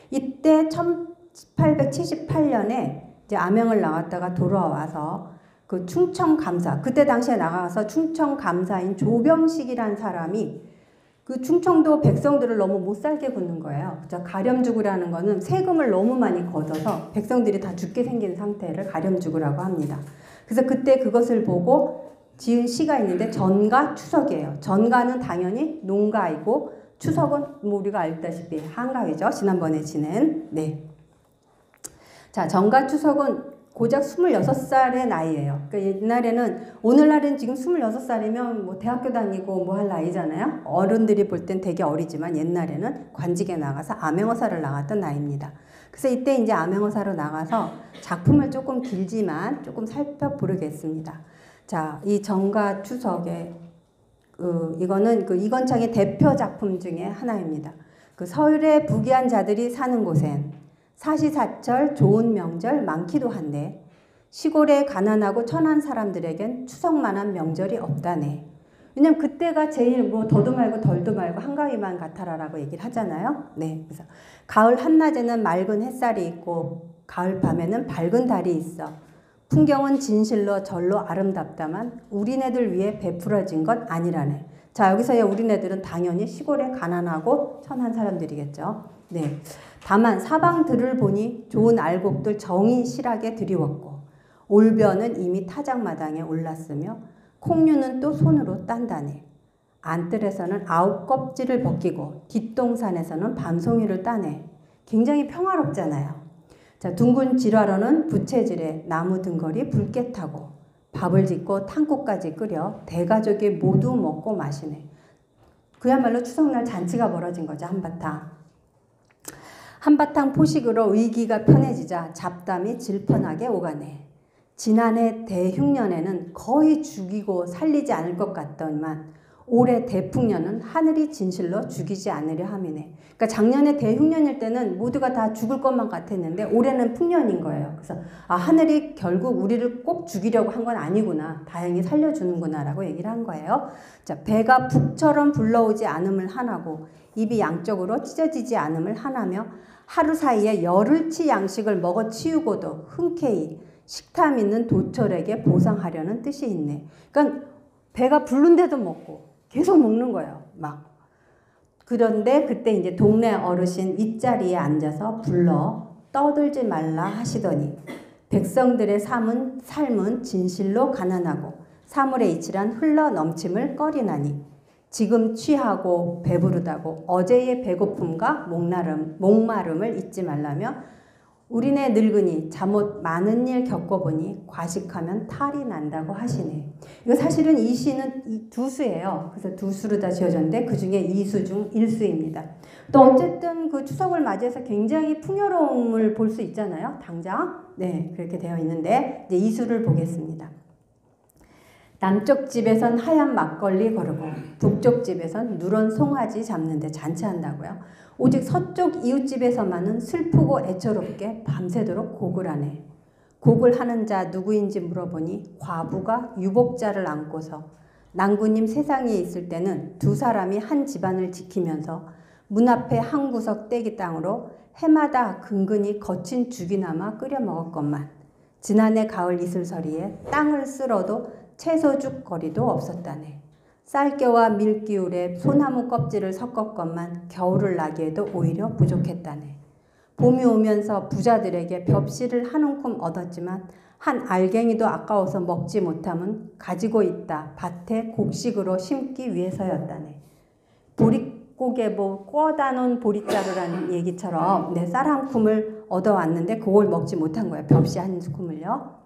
이때 1878년에 이제 암행을 나왔다가 돌아와서 그 충청감사, 그때 당시에 나가서 충청감사인 조병식이란 사람이 그 충청도 백성들을 너무 못 살게 굽는 거예요. 가렴주구라는 거는 세금을 너무 많이 걷어서 백성들이 다 죽게 생긴 상태를 가렴주구라고 합니다. 그래서 그때 그것을 보고 지은 시가 있는데 전가 추석이에요. 전가는 당연히 농가이고 추석은 뭐 우리가 알다시피 한가위죠. 지난번에 지낸. 네. 자, 전가 추석은 고작 26살의 나이예요. 그러니까 옛날에는, 오늘날은 지금 26살이면 뭐 대학교 다니고 뭐 할 나이잖아요. 어른들이 볼 땐 되게 어리지만 옛날에는 관직에 나가서 암행어사를 나갔던 나이입니다. 그래서 이때 이제 암행어사로 나가서 작품을 조금 길지만 조금 살펴보겠습니다. 자, 이 전가 추석에 이거는 그 이건창의 대표 작품 중에 하나입니다. 그 서울의 부귀한 자들이 사는 곳엔 사시사철 좋은 명절 많기도 한데 시골에 가난하고 천한 사람들에겐 추석만한 명절이 없다네. 왜냐면 그때가 제일 뭐 더도 말고 덜도 말고 한가위만 같아라라고 얘기를 하잖아요. 네, 그래서 가을 한낮에는 맑은 햇살이 있고 가을 밤에는 밝은 달이 있어. 풍경은 진실로 절로 아름답다만 우리네들 위해 베풀어진 것 아니라네. 자, 여기서의 우리네들은 당연히 시골에 가난하고 천한 사람들이겠죠. 네. 다만 사방들을 보니 좋은 알곡들 정이 실하게 드리웠고 올벼는 이미 타작마당에 올랐으며 콩류는 또 손으로 딴다네. 안뜰에서는 9껍질을 벗기고 뒷동산에서는 밤송이를 따네. 굉장히 평화롭잖아요. 자, 둥근 지화로는 부채질에 나무 등걸이 붉게 타고 밥을 짓고 탕국까지 끓여 대가족이 모두 먹고 마시네. 그야말로 추석날 잔치가 벌어진 거죠. 한바탕 포식으로 의기가 편해지자 잡담이 질펀하게 오가네. 지난해 대흉년에는 거의 죽이고 살리지 않을 것 같더니만 올해 대풍년은 하늘이 진실로 죽이지 않으려 함이네. 그러니까 작년에 대흉년일 때는 모두가 다 죽을 것만 같았는데 올해는 풍년인 거예요. 그래서 하늘이 결국 우리를 꼭 죽이려고 한 건 아니구나. 다행히 살려주는구나 라고 얘기를 한 거예요. 자, 배가 북처럼 불러오지 않음을 하나고 입이 양쪽으로 찢어지지 않음을 하나며 하루 사이에 열흘치 양식을 먹어 치우고도 흔쾌히 식탐 있는 도철에게 보상하려는 뜻이 있네. 그러니까 배가 부른데도 먹고 계속 먹는 거예요. 막. 그런데 그때 이제 동네 어르신 윗자리에 앉아서 불러 떠들지 말라 하시더니 백성들의 삶은 진실로 가난하고 사물의 이치란 흘러 넘침을 꺼리나니 지금 취하고 배부르다고 어제의 배고픔과 목마름을 잊지 말라며 우리네 늙은이 잠옷 많은 일 겪어보니 과식하면 탈이 난다고 하시네. 이거 사실은 이 시는 두 수예요. 그래서 두 수로 다 지어졌는데 그 중에 2수 중 1수입니다. 또 어쨌든 그 추석을 맞이해서 굉장히 풍요로움을 볼 수 있잖아요. 당장. 네, 그렇게 되어 있는데 이제 2수를 보겠습니다. 남쪽 집에선 하얀 막걸리 거르고 북쪽 집에선 누런 송아지 잡는데 잔치한다고요. 오직 서쪽 이웃집에서만은 슬프고 애처롭게 밤새도록 곡을 하네. 곡을 하는 자 누구인지 물어보니 과부가 유복자를 안고서 낭구님 세상에 있을 때는 두 사람이 한 집안을 지키면서 문 앞에 한 구석 떼기 땅으로 해마다 근근히 거친 죽이나마 끓여 먹었건만 지난해 가을 이슬서리에 땅을 쓸어도 채소죽 거리도 없었다네. 쌀겨와 밀기울에 소나무 껍질을 섞었건만 겨울을 나기에도 오히려 부족했다네. 봄이 오면서 부자들에게 벽시를 한 움큼 얻었지만 한 알갱이도 아까워서 먹지 못함은 가지고 있다 밭에 곡식으로 심기 위해서였다네. 보릿고개 꿔다 놓은 보릿자루라는 얘기처럼 쌀 한 쿰을 얻어왔는데 그걸 먹지 못한 거예요. 벽시 한 쿰을요.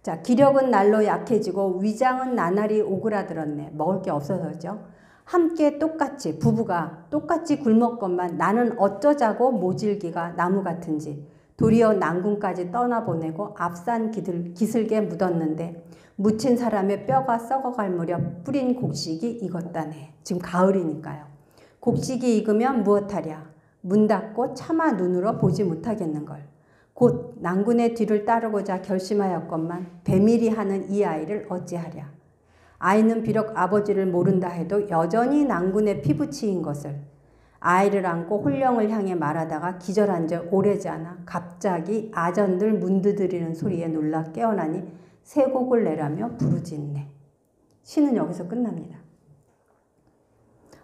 자, 기력은 날로 약해지고 위장은 나날이 오그라들었네. 먹을 게 없어서죠. 함께 똑같이 부부가 똑같이 굶었건만 나는 어쩌자고 모질기가 나무 같은지 도리어 난군까지 떠나보내고 앞산 기슬게 묻었는데 묻힌 사람의 뼈가 썩어갈 무렵 뿌린 곡식이 익었다네. 지금 가을이니까요. 곡식이 익으면 무엇하랴. 문 닫고 차마 눈으로 보지 못하겠는걸. 곧 난군의 뒤를 따르고자 결심하였건만 배밀이 하는 이 아이를 어찌하랴. 아이는 비록 아버지를 모른다 해도 여전히 난군의 피부치인 것을 아이를 안고 홀령을 향해 말하다가 기절한 지 오래지 않아 갑자기 아전들 문 두드리는 소리에 놀라 깨어나니 새 곡을 내라며 부르짖네. 시는 여기서 끝납니다.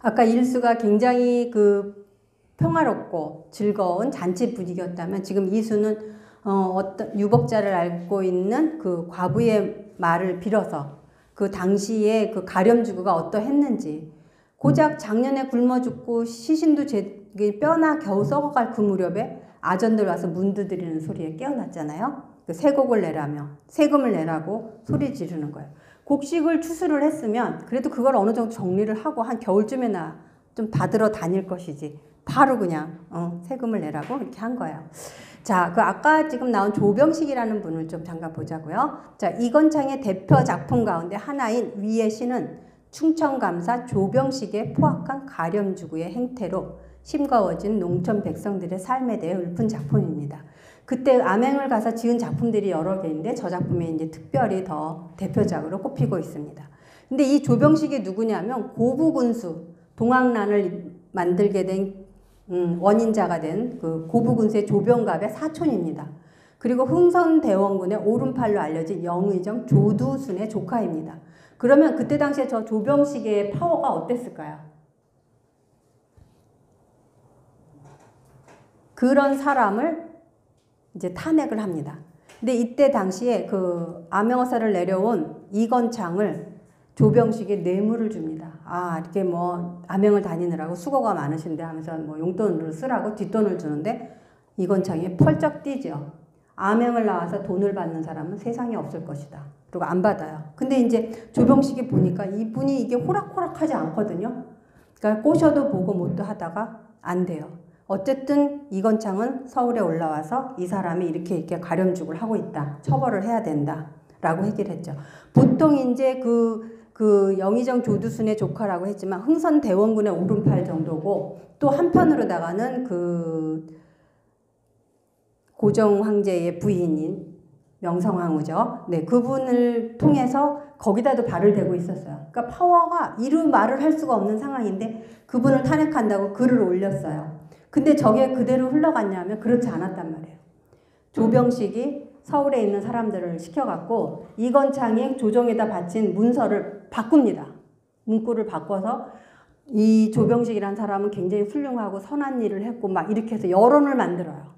아까 일수가 굉장히 그 평화롭고 즐거운 잔치 분위기였다면 지금 이수는 어떤 유복자를 앓고 있는 그 과부의 말을 빌어서 그 당시에 그 가렴주구가 어떠했는지, 고작 작년에 굶어 죽고 시신도 뼈나 겨우 썩어갈 그 무렵에 아전들 와서 문 두드리는 소리에 깨어났잖아요. 그 세곡을 내라며 세금을 내라고 소리 지르는 거예요. 곡식을 추수를 했으면 그래도 그걸 어느 정도 정리를 하고 한 겨울쯤에나 좀 받으러 다닐 것이지, 바로 그냥 세금을 내라고 이렇게 한 거예요. 자, 그 아까 지금 나온 조병식이라는 분을 좀 잠깐 보자고요. 자, 이건창의 대표 작품 가운데 하나인 위의 시는 충청감사 조병식의 포악한 가렴주구의 행태로 심거워진 농촌 백성들의 삶에 대해 읊은 작품입니다. 그때 암행을 가서 지은 작품들이 여러 개인데 저 작품이 이제 특별히 더 대표작으로 꼽히고 있습니다. 근데 이 조병식이 누구냐면 고부군수, 동학난을 만들게 된 원인자가 된 그 고부군수의 조병갑의 사촌입니다. 그리고 흥선대원군의 오른팔로 알려진 영의정 조두순의 조카입니다. 그러면 그때 당시에 저 조병식의 파워가 어땠을까요? 그런 사람을 이제 탄핵을 합니다. 근데 이때 당시에 그 암행어사를 내려온 이건창을 조병식이 뇌물을 줍니다. 아, 이렇게 뭐 암행을 다니느라고 수고가 많으신데 하면서 뭐 용돈을 쓰라고 뒷돈을 주는데 이건창이 펄쩍 뛰죠. 암행을 나와서 돈을 받는 사람은 세상에 없을 것이다. 그리고 안 받아요. 근데 이제 조병식이 보니까 이분이 이게 호락호락하지 않거든요. 그러니까 꼬셔도 보고 못도 하다가 안 돼요. 어쨌든 이건창은 서울에 올라와서 이 사람이 이렇게 가렴죽을 하고 있다. 처벌을 해야 된다. 라고 얘기를 했죠. 보통 이제 그 영의정 조두순의 조카라고 했지만 흥선대원군의 오른팔 정도고, 또 한편으로다가는 그 고정 황제의 부인인 명성황후죠. 네, 그분을 통해서 거기다도 발을 대고 있었어요. 그러니까 파워가 이루 말을 할 수가 없는 상황인데 그분을 탄핵한다고 글을 올렸어요. 근데 저게 그대로 흘러갔냐면 그렇지 않았단 말이에요. 조병식이 서울에 있는 사람들을 시켜갖고 이건창이 조정에다 바친 문서를 바꿉니다. 문구를 바꿔서 이 조병식이라는 사람은 굉장히 훌륭하고 선한 일을 했고 막 이렇게 해서 여론을 만들어요.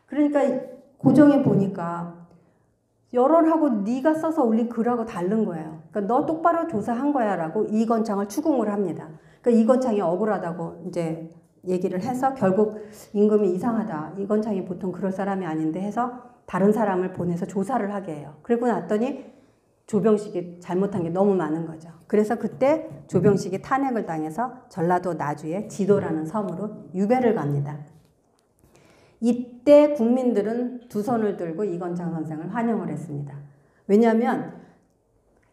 그러니까 고정에 보니까 여론하고 네가 써서 올린 글하고 다른 거예요. 그러니까 너 똑바로 조사한 거야 라고 이건창을 추궁을 합니다. 그러니까 이건창이 억울하다고 이제 얘기를 해서 결국 임금이 이상하다. 이건창이 보통 그럴 사람이 아닌데 해서 다른 사람을 보내서 조사를 하게 해요. 그리고 났더니 조병식이 잘못한 게 너무 많은 거죠. 그래서 그때 조병식이 탄핵을 당해서 전라도 나주의 지도라는 섬으로 유배를 갑니다. 이때 국민들은 두 손을 들고 이건창 선생을 환영을 했습니다. 왜냐하면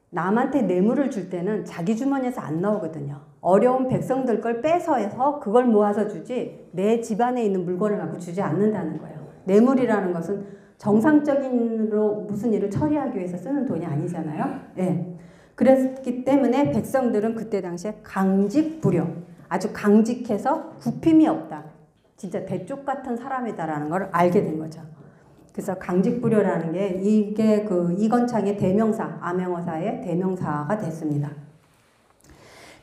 남한테 뇌물을 줄 때는 자기 주머니에서 안 나오거든요. 어려운 백성들 걸 뺏어서 그걸 모아서 주지 내 집안에 있는 물건을 갖고 주지 않는다는 거예요. 뇌물이라는 것은 정상적인으로 무슨 일을 처리하기 위해서 쓰는 돈이 아니잖아요. 네. 그랬기 때문에 백성들은 그때 당시에 강직불효, 아주 강직해서 굽힘이 없다. 진짜 대쪽 같은 사람이다라는 걸 알게 된 거죠. 그래서 강직불효라는 게 이게 그 이건창의 대명사, 암행어사의 대명사가 됐습니다.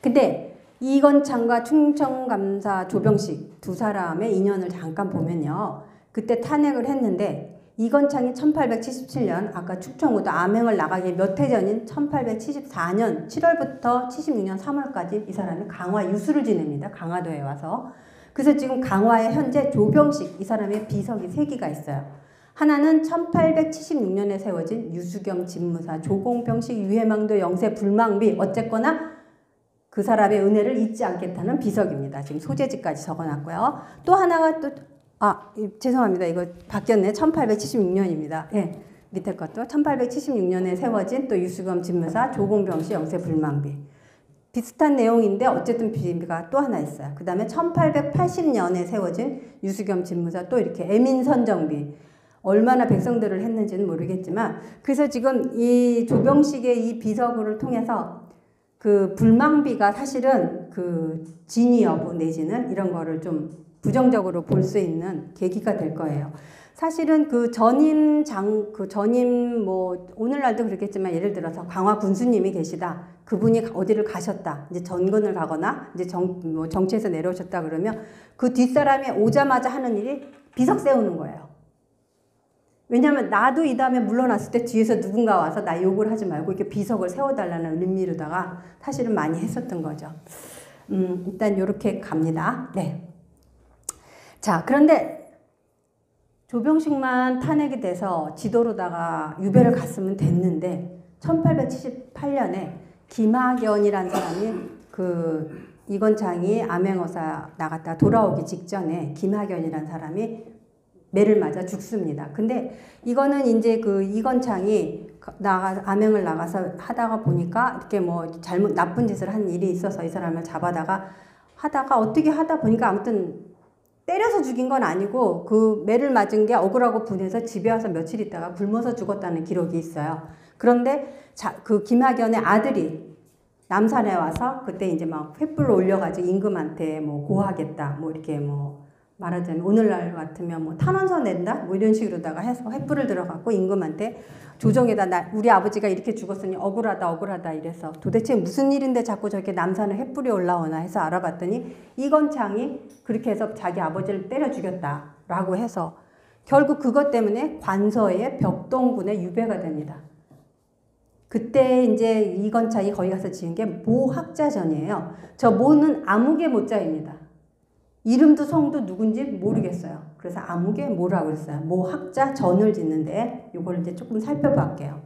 근데 이건창과 충청감사 조병식 두 사람의 인연을 잠깐 보면요. 그때 탄핵을 했는데 이건창이 1877년 아까 충청우도 암행을 나가기 몇 해 전인 1874년 7월부터 76년 3월까지 이 사람이 강화 유수를 지냅니다. 강화도에 와서. 그래서 지금 강화에 현재 조병식 이 사람의 비석이 3기가 있어요. 하나는 1876년에 세워진 유수겸 진무사 조공병식 유해망도 영세 불망비, 어쨌거나 그 사람의 은혜를 잊지 않겠다는 비석입니다. 지금 소재지까지 적어놨고요. 또 하나가 죄송합니다. 이거 바뀌었네. 1876년입니다. 예, 밑에 것도 1876년에 세워진 또 유수겸 진무사 조공병식 영세 불망비. 비슷한 내용인데 어쨌든 비가 또 하나 있어요. 그 다음에 1880년에 세워진 유수겸 진무사 또 이렇게 애민선정비. 얼마나 백성들을 했는지는 모르겠지만, 그래서 지금 이 조병식의 이 비석을 통해서 그 불망비가 사실은 그 진위 여부 내지는 이런 거를 좀 부정적으로 볼 수 있는 계기가 될 거예요. 사실은 그 전임 뭐 오늘날도 그렇겠지만 예를 들어서 강화 군수님이 계시다. 그분이 어디를 가셨다. 이제 전근을 가거나 이제 정치에서 내려오셨다 그러면 그 뒷사람이 오자마자 하는 일이 비석 세우는 거예요. 왜냐하면 나도 이 다음에 물러났을 때 뒤에서 누군가 와서 나 욕을 하지 말고 이렇게 비석을 세워달라는 의미로다가 사실은 많이 했었던 거죠. 일단 이렇게 갑니다. 네. 자, 그런데 조병식만 탄핵이 돼서 지도로다가 유배를 갔으면 됐는데 1878년에 김학연이라는 사람이 그 이건창이 암행어사 나갔다 돌아오기 직전에 김학연이라는 사람이 매를 맞아 죽습니다. 근데 이거는 이제 그 이건창이 암행을 나가서 하다가 보니까 이렇게 뭐 잘못 나쁜 짓을 한 일이 있어서 이 사람을 잡아다가 하다가 어떻게 하다 보니까 아무튼 때려서 죽인 건 아니고 그 매를 맞은 게 억울하고 분해서 집에 와서 며칠 있다가 굶어서 죽었다는 기록이 있어요. 그런데 그 김학연의 아들이 남산에 와서 그때 이제 막 횃불을 올려가지고 임금한테 뭐 고하겠다 뭐 이렇게 뭐 말하자면 오늘날 같으면 뭐 탄원서 낸다 뭐 이런 식으로다가 해서 횃불을 들어갖고 임금한테 조정에다 우리 아버지가 이렇게 죽었으니 억울하다 이래서 도대체 무슨 일인데 자꾸 저렇게 남산에 횃불이 올라오나 해서 알아봤더니 이건창이 그렇게 해서 자기 아버지를 때려 죽였다라고 해서 결국 그것 때문에 관서에 벽동군에 유배가 됩니다. 그때 이제 이건창이 거기 가서 지은 게 모학자전이에요. 저 모는 암흑의 모자입니다. 이름도 성도 누군지 모르겠어요. 그래서 암흑의 모라고 했어요. 모학자전을 짓는데 이걸 이제 조금 살펴볼게요.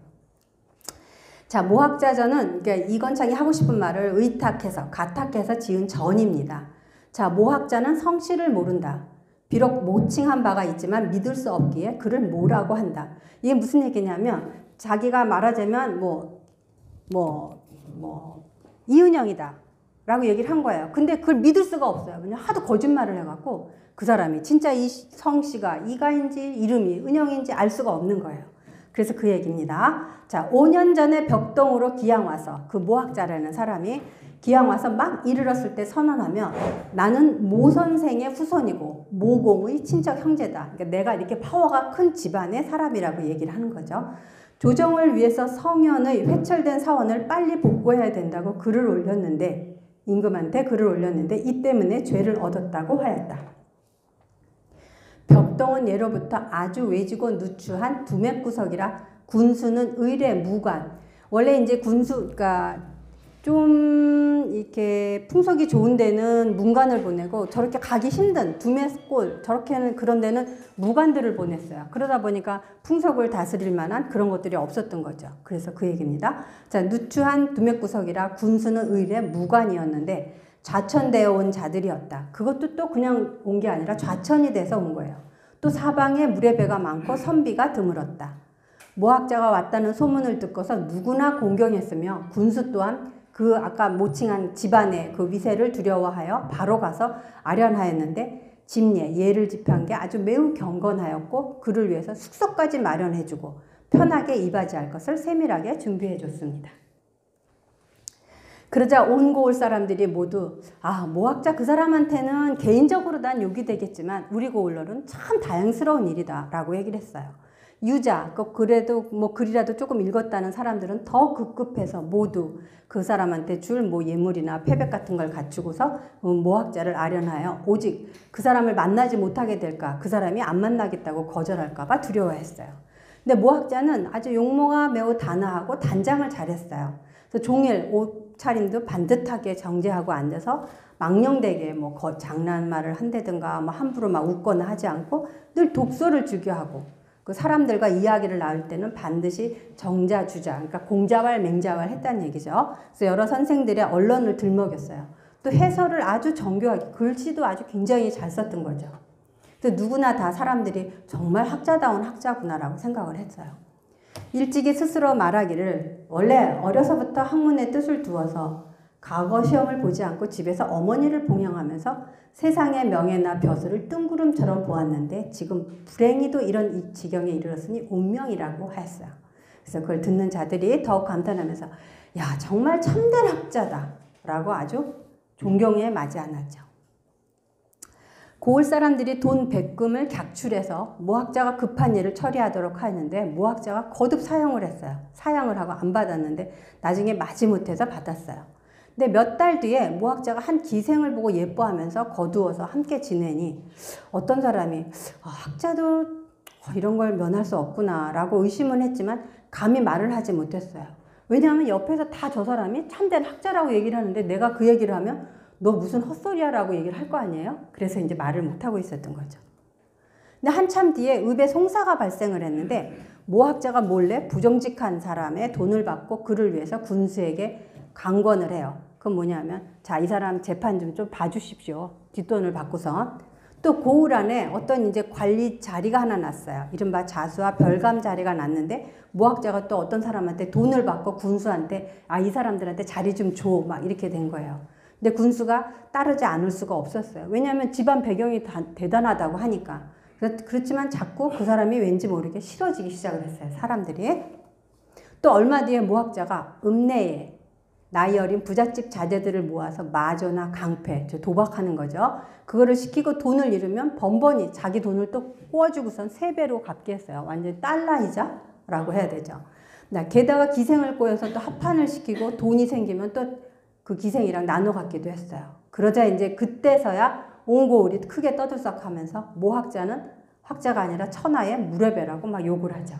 자, 모학자전은 그러니까 이건창이 하고 싶은 말을 의탁해서 가탁해서 지은 전입니다. 자, 모학자는 성씨를 모른다. 비록 모칭한 바가 있지만 믿을 수 없기에 그를 모라고 한다. 이게 무슨 얘기냐면 자기가 말하자면 이은영이다. 라고 얘기를 한 거예요. 근데 그걸 믿을 수가 없어요. 그냥 하도 거짓말을 해갖고 그 사람이 진짜 이 성씨가 이가인지 이름이 은영인지 알 수가 없는 거예요. 그래서 그 얘기입니다. 자, 5년 전에 벽동으로 기양 와서 그 모학자라는 사람이 기양 와서 막 이르렀을 때 선언하며 나는 모 선생의 후손이고 모공의 친척 형제다. 그러니까 내가 이렇게 파워가 큰 집안의 사람이라고 얘기를 하는 거죠. 조정을 위해서 성현의 회철된 사원을 빨리 복구해야 된다고 글을 올렸는데 임금한테 글을 올렸는데 이 때문에 죄를 얻었다고 하였다. 벽동은 예로부터 아주 외지고 누추한 두맥구석이라 군수는 의례 무관. 원래 이제 그러니까 좀 이렇게 풍속이 좋은 데는 문관을 보내고 저렇게 가기 힘든 두맥골 저렇게는 그런 데는 무관들을 보냈어요. 그러다 보니까 풍속을 다스릴 만한 그런 것들이 없었던 거죠. 그래서 그 얘기입니다. 자, 누추한 두맥구석이라 군수는 의례 무관이었는데 좌천되어 온 자들이었다. 그것도 또 그냥 온 게 아니라 좌천이 돼서 온 거예요. 또 사방에 물의 배가 많고 선비가 드물었다. 모학자가 왔다는 소문을 듣고서 누구나 공경했으며 군수 또한 그 아까 모칭한 집안의 그 위세를 두려워하여 바로 가서 아련하였는데 예를 집한 게 아주 매우 경건하였고 그를 위해서 숙소까지 마련해주고 편하게 이바지할 것을 세밀하게 준비해줬습니다. 그러자 온 고을 사람들이 모두 모학자 그 사람한테는 개인적으로 난 욕이 되겠지만 우리 고을로는 참 다행스러운 일이다 라고 얘기를 했어요. 유자, 그래도 뭐 글이라도 조금 읽었다는 사람들은 더 급급해서 모두 그 사람한테 줄 뭐 예물이나 패백 같은 걸 갖추고서 모학자를 아련하여 오직 그 사람을 만나지 못하게 될까, 그 사람이 안 만나겠다고 거절할까봐 두려워했어요. 근데 모학자는 아주 용모가 매우 단아하고 단장을 잘했어요. 그래서 종일 옷차림도 반듯하게 정제하고 앉아서 망령되게 뭐 장난말을 한다든가 뭐 함부로 막 웃거나 하지 않고 늘 독서를 즐겨하고 그 사람들과 이야기를 나눌 때는 반드시 정자주자, 그러니까 공자왈 맹자왈 했다는 얘기죠. 그래서 여러 선생들의 언론을 들먹였어요. 또 해설을 아주 정교하게, 글씨도 아주 굉장히 잘 썼던 거죠. 그래서 누구나 다 사람들이 정말 학자다운 학자구나라고 생각을 했어요. 일찍이 스스로 말하기를 원래 어려서부터 학문의 뜻을 두어서 과거 시험을 보지 않고 집에서 어머니를 봉양하면서 세상의 명예나 벼슬을 뜬구름처럼 보았는데 지금 불행히도 이런 이 지경에 이르렀으니 운명이라고 하였어요. 그래서 그걸 듣는 자들이 더욱 감탄하면서 야 정말 참된 학자다 라고 아주 존경에 맞이 않았죠. 고을 사람들이 돈 백금을 객출해서 모학자가 급한 일을 처리하도록 하는데 모학자가 거듭 사양을 했어요. 사양을 하고 안 받았는데 나중에 마지못해서 받았어요. 근데 몇 달 뒤에 모학자가 한 기생을 보고 예뻐하면서 거두어서 함께 지내니 어떤 사람이 학자도 이런 걸 면할 수 없구나 라고 의심은 했지만 감히 말을 하지 못했어요. 왜냐하면 옆에서 다 저 사람이 참된 학자라고 얘기를 하는데 내가 그 얘기를 하면 너 무슨 헛소리야 라고 얘기를 할 거 아니에요? 그래서 이제 말을 못하고 있었던 거죠. 근데 한참 뒤에 읍에 송사가 발생을 했는데 모학자가 몰래 부정직한 사람의 돈을 받고 그를 위해서 군수에게 강권을 해요. 그건 뭐냐면 자, 이 사람 재판 좀 봐주십시오. 뒷돈을 받고선. 또 고을 안에 어떤 이제 관리 자리가 하나 났어요. 이른바 자수와 별감 자리가 났는데 모학자가 또 어떤 사람한테 돈을 받고 군수한테 이 사람들한테 자리 좀 줘. 막 이렇게 된 거예요. 근데 군수가 따르지 않을 수가 없었어요. 왜냐하면 집안 배경이 대단하다고 하니까. 그렇지만 자꾸 그 사람이 왠지 모르게 싫어지기 시작을 했어요. 사람들이. 또 얼마 뒤에 모학자가 읍내에 나이 어린 부잣집 자제들을 모아서 마조나 강패, 도박하는 거죠. 그거를 시키고 돈을 잃으면 번번이 자기 돈을 또 꼬아주고선 3배로 갚게 했어요. 완전히 달러이자라고 해야 되죠. 게다가 기생을 꼬여서 또 합판을 시키고 돈이 생기면 또 그 기생이랑 나눠 갖기도 했어요. 그러자 이제 그때서야 온 고을이 크게 떠들썩하면서 모학자는 학자가 아니라 천하의 무례배라고 막 욕을 하죠.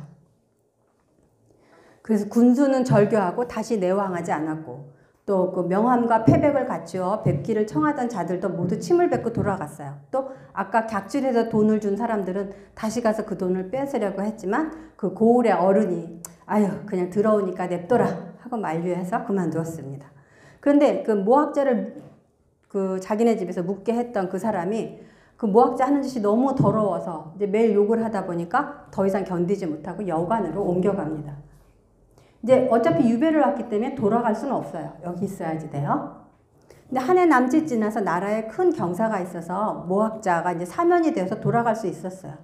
그래서 군수는 절교하고 다시 내왕하지 않았고 또 그 명함과 패백을 갖추어 뵙기를 청하던 자들도 모두 침을 뱉고 돌아갔어요. 또 아까 객출해서 돈을 준 사람들은 다시 가서 그 돈을 뺏으려고 했지만 그 고을의 어른이 아유 그냥 더러우니까 냅둬라 하고 만류해서 그만두었습니다. 그런데 그 모학자를 그 자기네 집에서 묵게 했던 그 사람이 그 모학자 하는 짓이 너무 더러워서 이제 매일 욕을 하다 보니까 더 이상 견디지 못하고 여관으로 옮겨갑니다. 이제 어차피 유배를 왔기 때문에 돌아갈 수는 없어요. 여기 있어야지 돼요. 근데 한 해 남짓 지나서 나라에 큰 경사가 있어서 모학자가 이제 사면이 되어서 돌아갈 수 있었어요.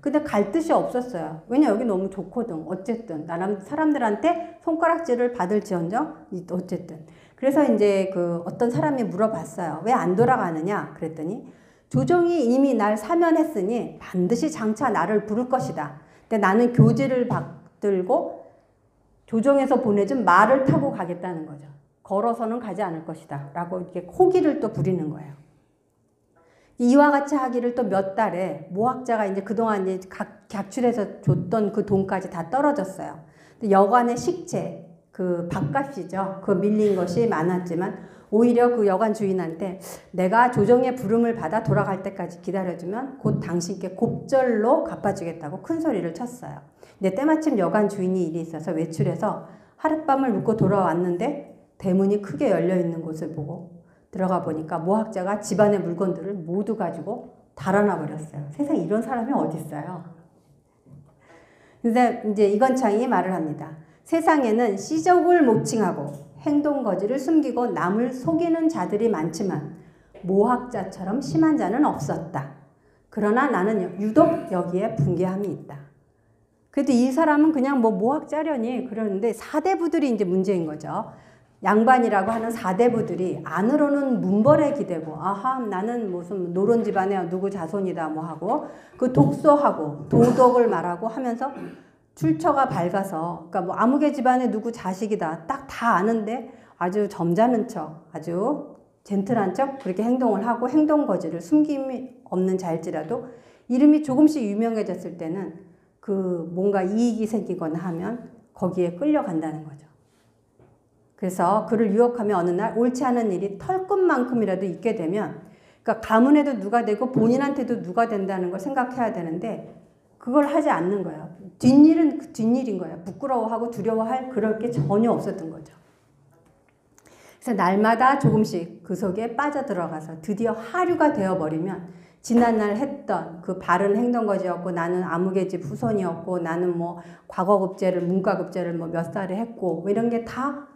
근데 갈 뜻이 없었어요. 왜냐 여기 너무 좋거든. 어쨌든 나라 사람들한테 손가락질을 받을지언정 어쨌든. 그래서 이제 그 어떤 사람이 물어봤어요. 왜 안 돌아가느냐? 그랬더니 조정이 이미 날 사면했으니 반드시 장차 나를 부를 것이다. 근데 나는 교지를 받들고 조정에서 보내준 말을 타고 가겠다는 거죠. 걸어서는 가지 않을 것이다. 라고 이렇게 호기를 또 부리는 거예요. 이와 같이 하기를 또 몇 달에 모학자가 이제 그동안 이제 객출해서 줬던 그 돈까지 다 떨어졌어요. 여관의 식재, 그 밥값이죠. 그 밀린 것이 많았지만 오히려 그 여관 주인한테 내가 조정의 부름을 받아 돌아갈 때까지 기다려주면 곧 당신께 곱절로 갚아주겠다고 큰 소리를 쳤어요. 근데 때마침 여관 주인이 일이 있어서 외출해서 하룻밤을 묵고 돌아왔는데 대문이 크게 열려있는 곳을 보고 들어가 보니까 모학자가 집안의 물건들을 모두 가지고 달아나 버렸어요. 세상에 이런 사람이 어디 있어요? 근데 이제 이건창이 말을 합니다. 세상에는 시적을 모칭하고 행동거지를 숨기고 남을 속이는 자들이 많지만 모학자처럼 심한 자는 없었다. 그러나 나는 유독 여기에 분개함이 있다. 그래도 이 사람은 그냥 뭐 모학자려니 그러는데 사대부들이 이제 문제인 거죠. 양반이라고 하는 사대부들이 안으로는 문벌에 기대고 아하 나는 무슨 노론 집안의 누구 자손이다 뭐 하고 그 독소하고 도덕을 말하고 하면서 출처가 밝아서 그러니까 뭐 아무개 집안의 누구 자식이다 딱 다 아는데 아주 점잖은 척 아주 젠틀한 척 그렇게 행동을 하고 행동거지를 숨김이 없는 자일지라도 이름이 조금씩 유명해졌을 때는 그 뭔가 이익이 생기거나 하면 거기에 끌려간다는 거죠. 그래서 그를 유혹하며 어느 날 옳지 않은 일이 털끝만큼이라도 있게 되면 그러니까 가문에도 누가 되고 본인한테도 누가 된다는 걸 생각해야 되는데 그걸 하지 않는 거예요. 뒷일은 뒷일인 거예요. 부끄러워하고 두려워할 그럴 게 전혀 없었던 거죠. 그래서 날마다 조금씩 그 속에 빠져들어가서 드디어 하류가 되어버리면 지난날 했던 그 바른 행동거지였고 나는 아무개 집 후손이었고 나는 뭐 과거급제를 문과급제를 뭐 몇 살에 했고 뭐 이런 게 다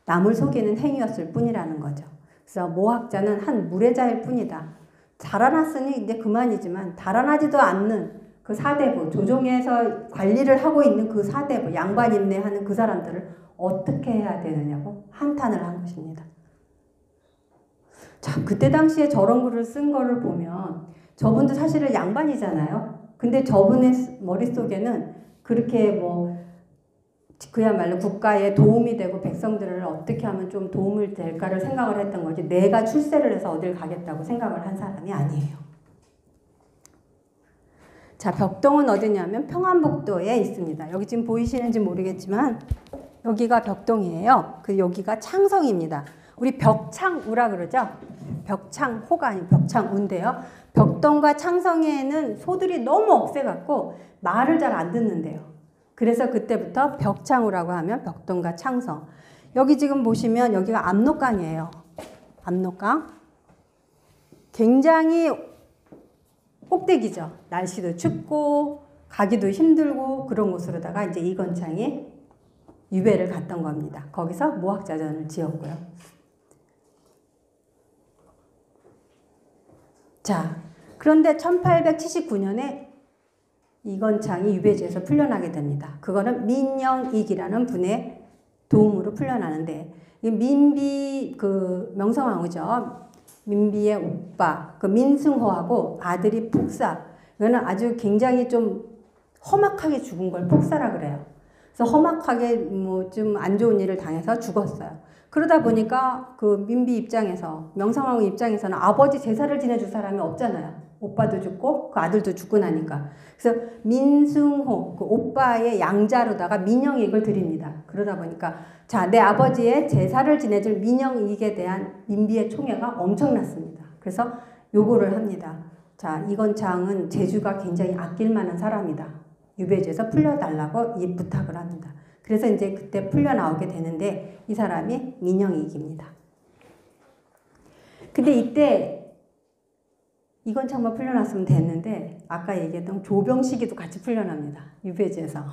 남을 속이는 행위였을 뿐이라는 거죠. 그래서 모학자는 한 무례자일 뿐이다. 달아났으니 이제 그만이지만 달아나지도 않는 그 사대부, 조정에서 관리를 하고 있는 그 사대부, 양반 임내하는 그 사람들을 어떻게 해야 되느냐고 한탄을 한 것입니다. 자, 그때 당시에 저런 글을 쓴 거를 보면 저분도 사실은 양반이잖아요. 근데 저분의 머릿속에는 그렇게 뭐 그야말로 국가에 도움이 되고 백성들을 어떻게 하면 좀 도움을 될까를 생각을 했던 거지, 내가 출세를 해서 어딜 가겠다고 생각을 한 사람이 아니에요. 자, 벽동은 어디냐면 평안북도에 있습니다. 여기 지금 보이시는지 모르겠지만 여기가 벽동이에요. 여기가 창성입니다. 우리 벽창우라 그러죠? 벽창호가 아니고 벽창우인데요. 벽동과 창성에는 소들이 너무 억세갖고 말을 잘 안 듣는데요. 그래서 그때부터 벽창우라고 하면 벽동과 창성. 여기 지금 보시면 여기가 압록강이에요. 압록강. 굉장히 꼭대기죠. 날씨도 춥고 가기도 힘들고 그런 곳으로다가 이제 이건창이 유배를 갔던 겁니다. 거기서 모학자전을 지었고요. 자, 그런데 1879년에 이건창이 유배지에서 풀려나게 됩니다. 그거는 민영익이라는 분의 도움으로 풀려나는데, 이 민비 명성황후죠. 민비의 오빠 민승호하고 아들이 폭사. 이거는 아주 굉장히 좀 험악하게 죽은 걸 폭사라 그래요. 그래서 험악하게 뭐 좀 안 좋은 일을 당해서 죽었어요. 그러다 보니까 그 민비 입장에서, 명성황후 입장에서는 아버지 제사를 지내줄 사람이 없잖아요. 오빠도 죽고 그 아들도 죽고 나니까. 그래서 민승호 그 오빠의 양자로다가 민영익을 드립니다. 그러다 보니까 자, 내 아버지의 제사를 지내줄 민영익에 대한 민비의 총애가 엄청났습니다. 그래서 요구를 합니다. 자, 이건창은 제주가 굉장히 아낄 만한 사람이다. 유배지에서 풀려달라고 이 부탁을 합니다. 그래서 이제 그때 풀려 나오게 되는데 이 사람이 민영익입니다. 근데 이때 이건창만 풀려났으면 됐는데 아까 얘기했던 조병식이도 같이 풀려납니다. 유배지에서.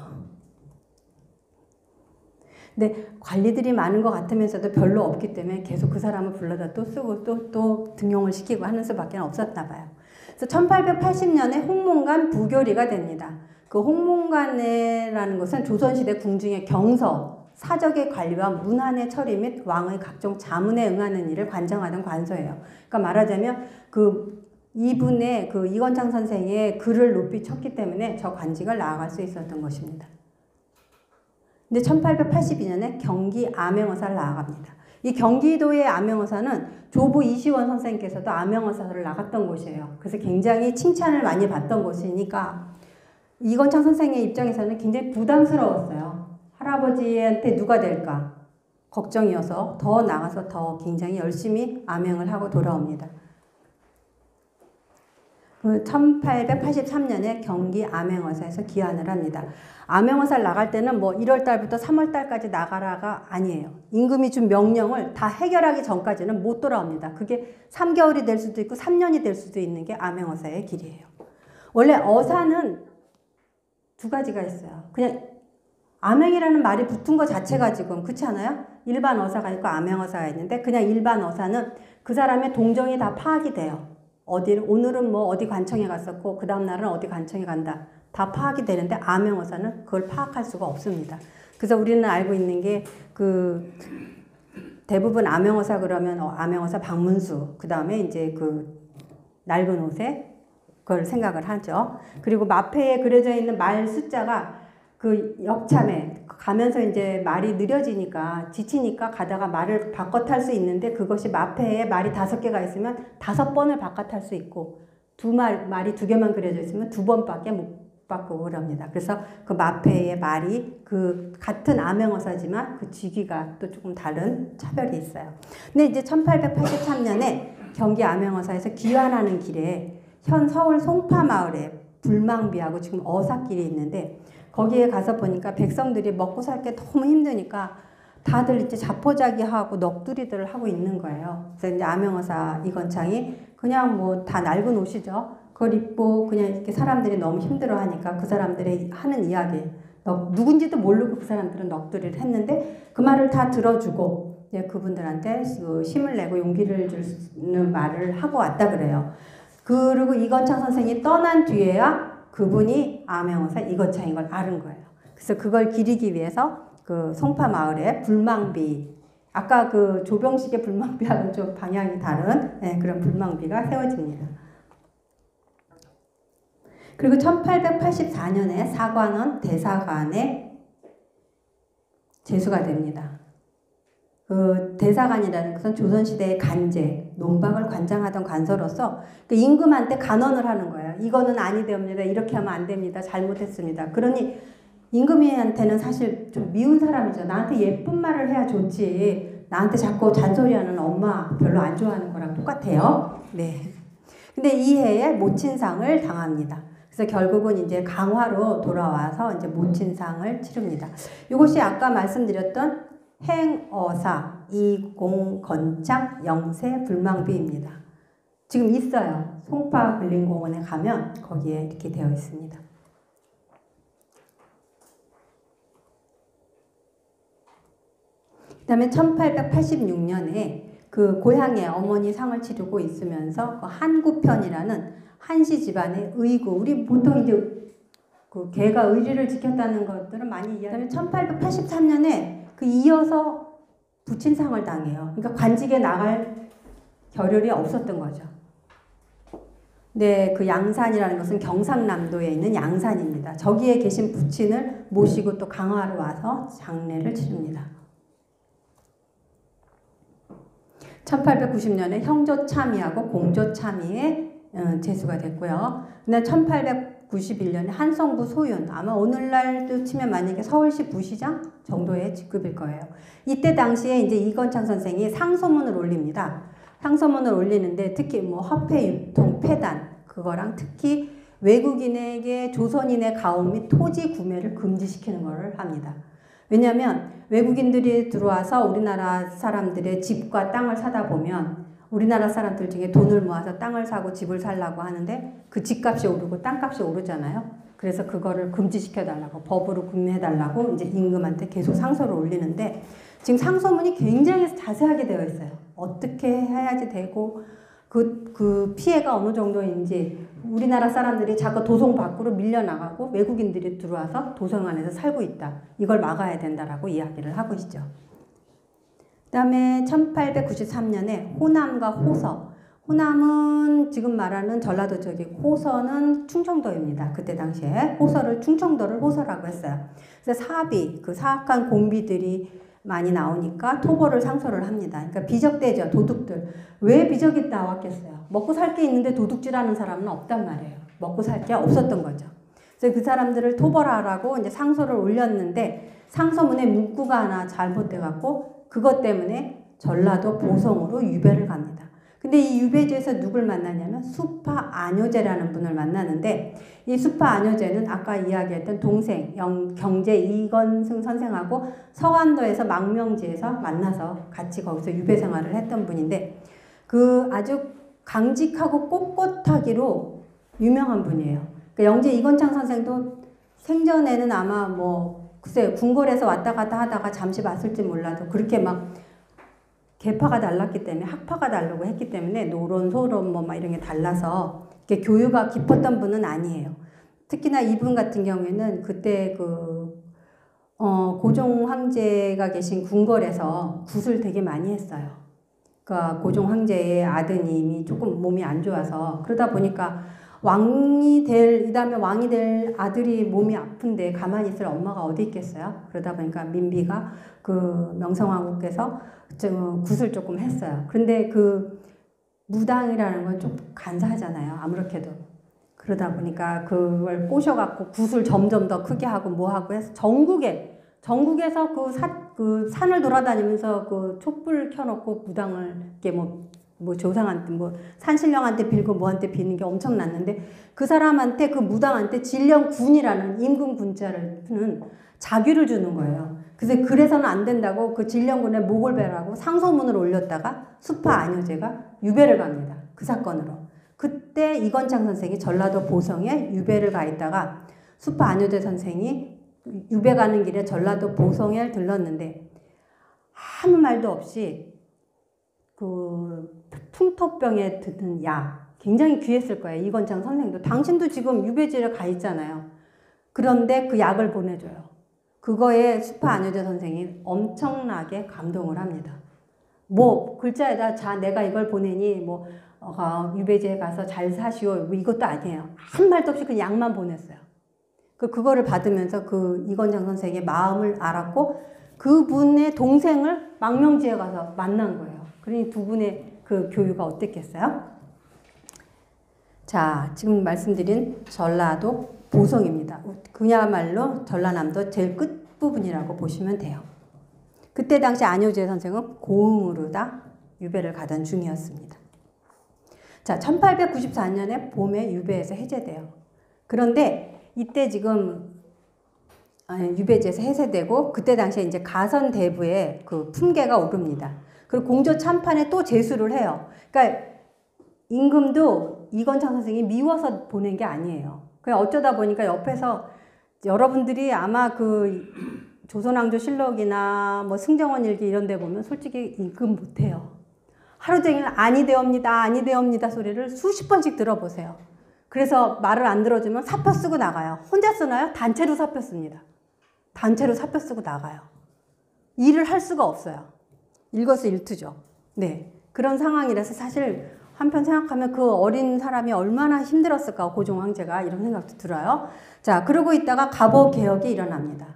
근데 관리들이 많은 것 같으면서도 별로 없기 때문에 계속 그 사람을 불러다 또 쓰고 또 등용을 시키고 하는 수밖에 없었나 봐요. 그래서 1880년에 홍문관 부교리가 됩니다. 그 홍문관이라는 것은 조선시대 궁중의 경서, 사적의 관리와 문안의 처리 및 왕의 각종 자문에 응하는 일을 관장하던 관서예요. 그러니까 말하자면 이분의 이건창 선생의 글을 높이 쳤기 때문에 저 관직을 나아갈 수 있었던 것입니다. 근데 1882년에 경기 암행어사를 나아갑니다. 이 경기도의 암행어사는 조부 이시원 선생님께서도 암행어사를 나갔던 곳이에요. 그래서 굉장히 칭찬을 많이 받던 곳이니까 이건창 선생의 입장에서는 굉장히 부담스러웠어요. 할아버지한테 누가 될까 걱정이어서 더 나가서 더 굉장히 열심히 암행을 하고 돌아옵니다. 1883년에 경기 암행어사에서 기한을 합니다. 암행어사를 나갈 때는 뭐 1월달부터 3월달까지 나가라가 아니에요. 임금이 준 명령을 다 해결하기 전까지는 못 돌아옵니다. 그게 3개월이 될 수도 있고 3년이 될 수도 있는 게 암행어사의 길이에요. 원래 어사는 두 가지가 있어요. 그냥 암행이라는 말이 붙은 것 자체가 지금 그렇지 않아요? 일반 어사가 있고 암행어사가 있는데 그냥 일반 어사는 그 사람의 동정이 다 파악이 돼요. 오늘은 뭐 어디 관청에 갔었고 그 다음 날은 어디 관청에 간다. 다 파악이 되는데 암행어사는 그걸 파악할 수가 없습니다. 그래서 우리는 알고 있는 게 대부분 암행어사 그러면 암행어사 박문수, 그 다음에 이제 낡은 옷에 그걸 생각을 하죠. 그리고 마패에 그려져 있는 말 숫자가 역참에 가면서 이제 말이 느려지니까 지치니까 가다가 말을 바꿔 탈 수 있는데 그것이 마패에 말이 5개가 있으면 5번을 바꿔 탈 수 있고 말이 2개만 그려져 있으면 2번밖에 못 바꾸고 그럽니다. 그래서 그 마패의 말이 같은 암행어사지만 그 직위가 또 조금 다른 차별이 있어요. 근데 이제 1883년에 경기 암행어사에서 귀환하는 길에 현 서울 송파마을에 불망비하고 지금 어사길이 있는데 거기에 가서 보니까 백성들이 먹고 살 게 너무 힘드니까 다들 이제 자포자기하고 넋두리들을 하고 있는 거예요. 그래서 이제 암행어사 이건창이 그냥 뭐 다 낡은 옷이죠. 그걸 입고 그냥 이렇게 사람들이 너무 힘들어 하니까 그 사람들이 하는 이야기, 누군지도 모르고 그 사람들은 넋두리를 했는데 그 말을 다 들어주고 이제 그분들한테 힘을 내고 용기를 주는 말을 하고 왔다 그래요. 그리고 이건창 선생이 떠난 뒤에야 그분이 암행어사 이건창인 걸 아는 거예요. 그래서 그걸 기리기 위해서 송파 마을에 불망비, 아까 조병식의 불망비하고는 좀 방향이 다른 그런 불망비가 세워집니다. 그리고 1884년에 사관원 대사관에 제수가 됩니다. 그 대사관이라는 것은 조선시대의 간제, 농박을 관장하던 관서로서 그 임금한테 간언을 하는 거예요. 이거는 아니되옵니다. 이렇게 하면 안 됩니다. 잘못했습니다. 그러니 임금이한테는 사실 좀 미운 사람이죠. 나한테 예쁜 말을 해야 좋지. 나한테 자꾸 잔소리하는 엄마 별로 안 좋아하는 거랑 똑같아요. 네. 근데 이 해에 모친상을 당합니다. 그래서 결국은 이제 강화로 돌아와서 이제 모친상을 치릅니다. 이것이 아까 말씀드렸던 행어사, 이공건창, 영세, 불망비입니다. 지금 있어요. 송파근린공원에 가면 거기에 이렇게 되어 있습니다. 그 다음에 1886년에 그 고향에 어머니 상을 치르고 있으면서 그 한구편이라는 한시 집안의 의구, 우리 보통 이제 그 걔가 의리를 지켰다는 것들은 많이 이해하면 1883년에 그 이어서 부친상을 당해요. 그러니까 관직에 나갈 겨를이 없었던 거죠. 네, 그 양산이라는 것은 경상남도에 있는 양산입니다. 저기에 계신 부친을 모시고 또 강화로 와서 장례를 치릅니다. 1890년에 형조참의하고 공조참의에 제수가 됐고요. 근데 1891년에 한성부 소윤, 아마 오늘날도 치면 만약에 서울시 부시장 정도의 직급일 거예요. 이때 당시에 이제 이건창 선생이 상소문을 올립니다. 상소문을 올리는데 특히 뭐 화폐 유통 폐단 그거랑 특히 외국인에게 조선인의 가옥 및 토지 구매를 금지시키는 것을 합니다. 왜냐하면 외국인들이 들어와서 우리나라 사람들의 집과 땅을 사다 보면 우리나라 사람들 중에 돈을 모아서 땅을 사고 집을 살라고 하는데 그 집값이 오르고 땅값이 오르잖아요. 그래서 그거를 금지시켜달라고 법으로 금지해달라고 이제 임금한테 계속 상소를 올리는데 지금 상소문이 굉장히 자세하게 되어 있어요. 어떻게 해야지 되고 그 피해가 어느 정도인지 우리나라 사람들이 자꾸 도성 밖으로 밀려나가고 외국인들이 들어와서 도성 안에서 살고 있다. 이걸 막아야 된다라고 이야기를 하고 있죠. 그 다음에 1893년에 호남과 호서. 호남은 지금 말하는 전라도 쪽이고 호서는 충청도입니다. 그때 당시에 호서를 충청도를 호서라고 했어요. 그래서 사비, 그 사악한 공비들이 많이 나오니까 토벌을 상소를 합니다. 그러니까 비적대죠. 도둑들. 왜 비적이 나왔겠어요? 먹고 살 게 있는데 도둑질하는 사람은 없단 말이에요. 먹고 살 게 없었던 거죠. 그래서 그 사람들을 토벌하라고 이제 상소를 올렸는데 상소문에 문구가 하나 잘못돼갖고 그것 때문에 전라도 보성으로 유배를 갑니다. 근데 이 유배지에서 누굴 만나냐면 수파 안효제라는 분을 만나는데 이 수파 안효제는 아까 이야기했던 동생 경제 이건승 선생하고 서안도에서 망명지에서 만나서 같이 거기서 유배 생활을 했던 분인데 그 아주 강직하고 꼿꼿하기로 유명한 분이에요. 그러니까 영재 이건창 선생도 생전에는 아마 뭐 글쎄요 궁궐에서 왔다 갔다 하다가 잠시 봤을지 몰라도 그렇게 막 계파가 달랐기 때문에 학파가 다르고 했기 때문에 노론, 소론 뭐 막 이런 게 달라서 이렇게 교유가 깊었던 분은 아니에요. 특히나 이분 같은 경우에는 그때 고종 황제가 계신 궁궐에서 굿을 되게 많이 했어요. 그러니까 고종 황제의 아드님이 조금 몸이 안 좋아서 그러다 보니까 이 다음에 왕이 될 아들이 몸이 아픈데 가만히 있을 엄마가 어디 있겠어요? 그러다 보니까 민비가 그 명성황후께서 굿을 조금 했어요. 그런데 그 무당이라는 건 좀 간사하잖아요. 아무렇게도. 그러다 보니까 그걸 꼬셔갖고 굿을 점점 더 크게 하고 뭐 하고 해서 전국에서 그 산을 돌아다니면서 그 촛불 켜놓고 무당을 이렇게 뭐 조상한테 뭐 산신령한테 빌고 뭐한테 비는 게 엄청났는데 그 사람한테 그 무당한테 진령군이라는 임금 군자는 자귀를 주는 거예요. 그래서는 안 된다고 그 진령군의 목을 베라고 상소문을 올렸다가 수파 안효제가 유배를 갑니다. 그 사건으로. 그때 이건창 선생이 전라도 보성에 유배를 가 있다가 수파 안효제 선생이 유배 가는 길에 전라도 보성에 들렀는데 아무 말도 없이 그 풍토병에 드는 약 굉장히 귀했을 거예요. 이건창 선생도. 당신도 지금 유배지에 가 있잖아요. 그런데 그 약을 보내줘요. 그거에 수파 안효제 선생이 엄청나게 감동을 합니다. 뭐 글자에다 자 내가 이걸 보내니 뭐 유배지에 가서 잘 사시오 뭐 이것도 아니에요. 한 말도 없이 그 양만 보냈어요. 그거를 받으면서 이건장 선생의 마음을 알았고 그분의 동생을 망명지에 가서 만난 거예요. 그러니 두 분의 그 교류가 어땠겠어요? 자, 지금 말씀드린 전라도 보성입니다. 그야말로 전라남도 제일 끝부분이라고 보시면 돼요. 그때 당시 안효재 선생은 고흥으로 다 유배를 가던 중이었습니다. 자, 1894년에 봄에 유배에서 해제돼요. 그런데 이때 지금 유배지에서 해제되고 그때 당시에 이제 가선 대부에 그 품계가 오릅니다. 그리고 공조 참판에 또 제수를 해요. 그러니까 임금도 이건창 선생이 미워서 보낸 게 아니에요. 그냥 어쩌다 보니까 옆에서 여러분들이 아마 그 조선왕조실록이나 뭐 승정원 일기 이런 데 보면 솔직히 임금 못해요. 하루 종일 아니되옵니다 소리를 수십 번씩 들어보세요. 그래서 말을 안 들어주면 사표 쓰고 나가요. 혼자 쓰나요? 단체로 사표 씁니다. 단체로 사표 쓰고 나가요. 일을 할 수가 없어요. 일거수일투죠. 네, 그런 상황이라서 사실 한편 생각하면 그 어린 사람이 얼마나 힘들었을까 고종 황제가 이런 생각도 들어요. 자, 그러고 있다가 갑오개혁이 일어납니다.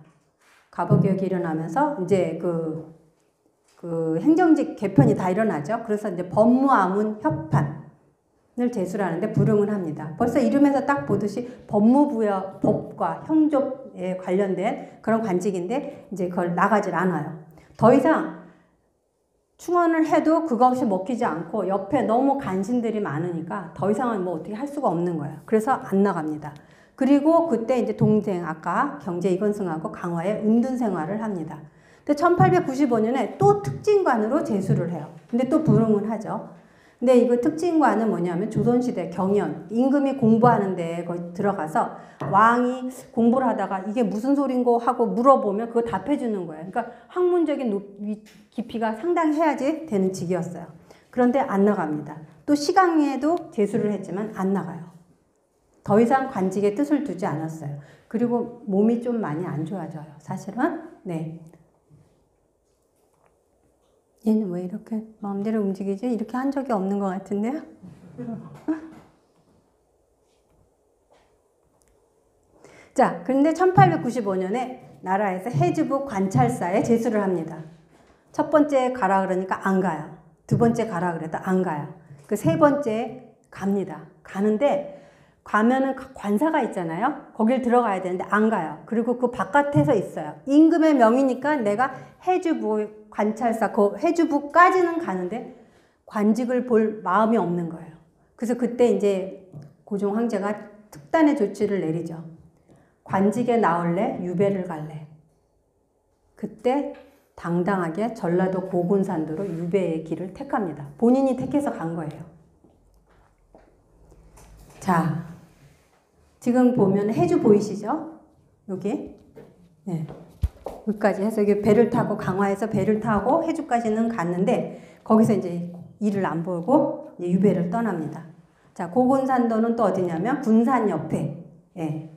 갑오개혁이 일어나면서 이제 그 행정직 개편이 다 일어나죠. 그래서 이제 법무아문 협판을 제수를 하는데 불응을 합니다. 벌써 이름에서 딱 보듯이 법무부여 법과 형조에 관련된 그런 관직인데 이제 그걸 나가질 않아요. 더 이상 충원을 해도 그거 없이 먹히지 않고 옆에 너무 간신들이 많으니까 더 이상은 뭐 어떻게 할 수가 없는 거예요. 그래서 안 나갑니다. 그리고 그때 이제 동생 아까 경제 이건승하고 강화에 은둔 생활을 합니다. 근데 1895년에 또 특진관으로 제수를 해요. 근데 또 불응을 하죠. 근데 이거 특진관은 뭐냐면 조선시대 경연, 임금이 공부하는데 거기 들어가서 왕이 공부를 하다가 이게 무슨 소린고 하고 물어보면 그거 답해주는 거예요. 그러니까 학문적인 깊이가 상당해야지 되는 직이었어요. 그런데 안 나갑니다. 또 시강에도 제수를 했지만 안 나가요. 더 이상 관직에 뜻을 두지 않았어요. 그리고 몸이 좀 많이 안 좋아져요. 사실은. 네. 얘는 왜 이렇게 마음대로 움직이지? 이렇게 한 적이 없는 것 같은데요? 자, 그런데 1895년에 나라에서 해주부 관찰사에 제수를 합니다. 첫 번째 가라 그러니까 안 가요. 두 번째 가라 그래도 안 가요. 그 세 번째 갑니다. 가는데 가면은 관사가 있잖아요. 거길 들어가야 되는데 안 가요. 그리고 그 바깥에서 있어요. 임금의 명이니까 내가 해주부 관찰사, 그 해주부까지는 가는데 관직을 볼 마음이 없는 거예요. 그래서 그때 이제 고종 황제가 특단의 조치를 내리죠. 관직에 나올래? 유배를 갈래? 그때 당당하게 전라도 고군산도로 유배의 길을 택합니다. 본인이 택해서 간 거예요. 자, 지금 보면 해주 보이시죠? 여기. 네. 여기까지 해서 여기 배를 타고 강화에서 배를 타고 해주까지는 갔는데 거기서 이제 일을 안 보고 이제 유배를 떠납니다. 자, 고군산도는 또 어디냐면 군산 옆에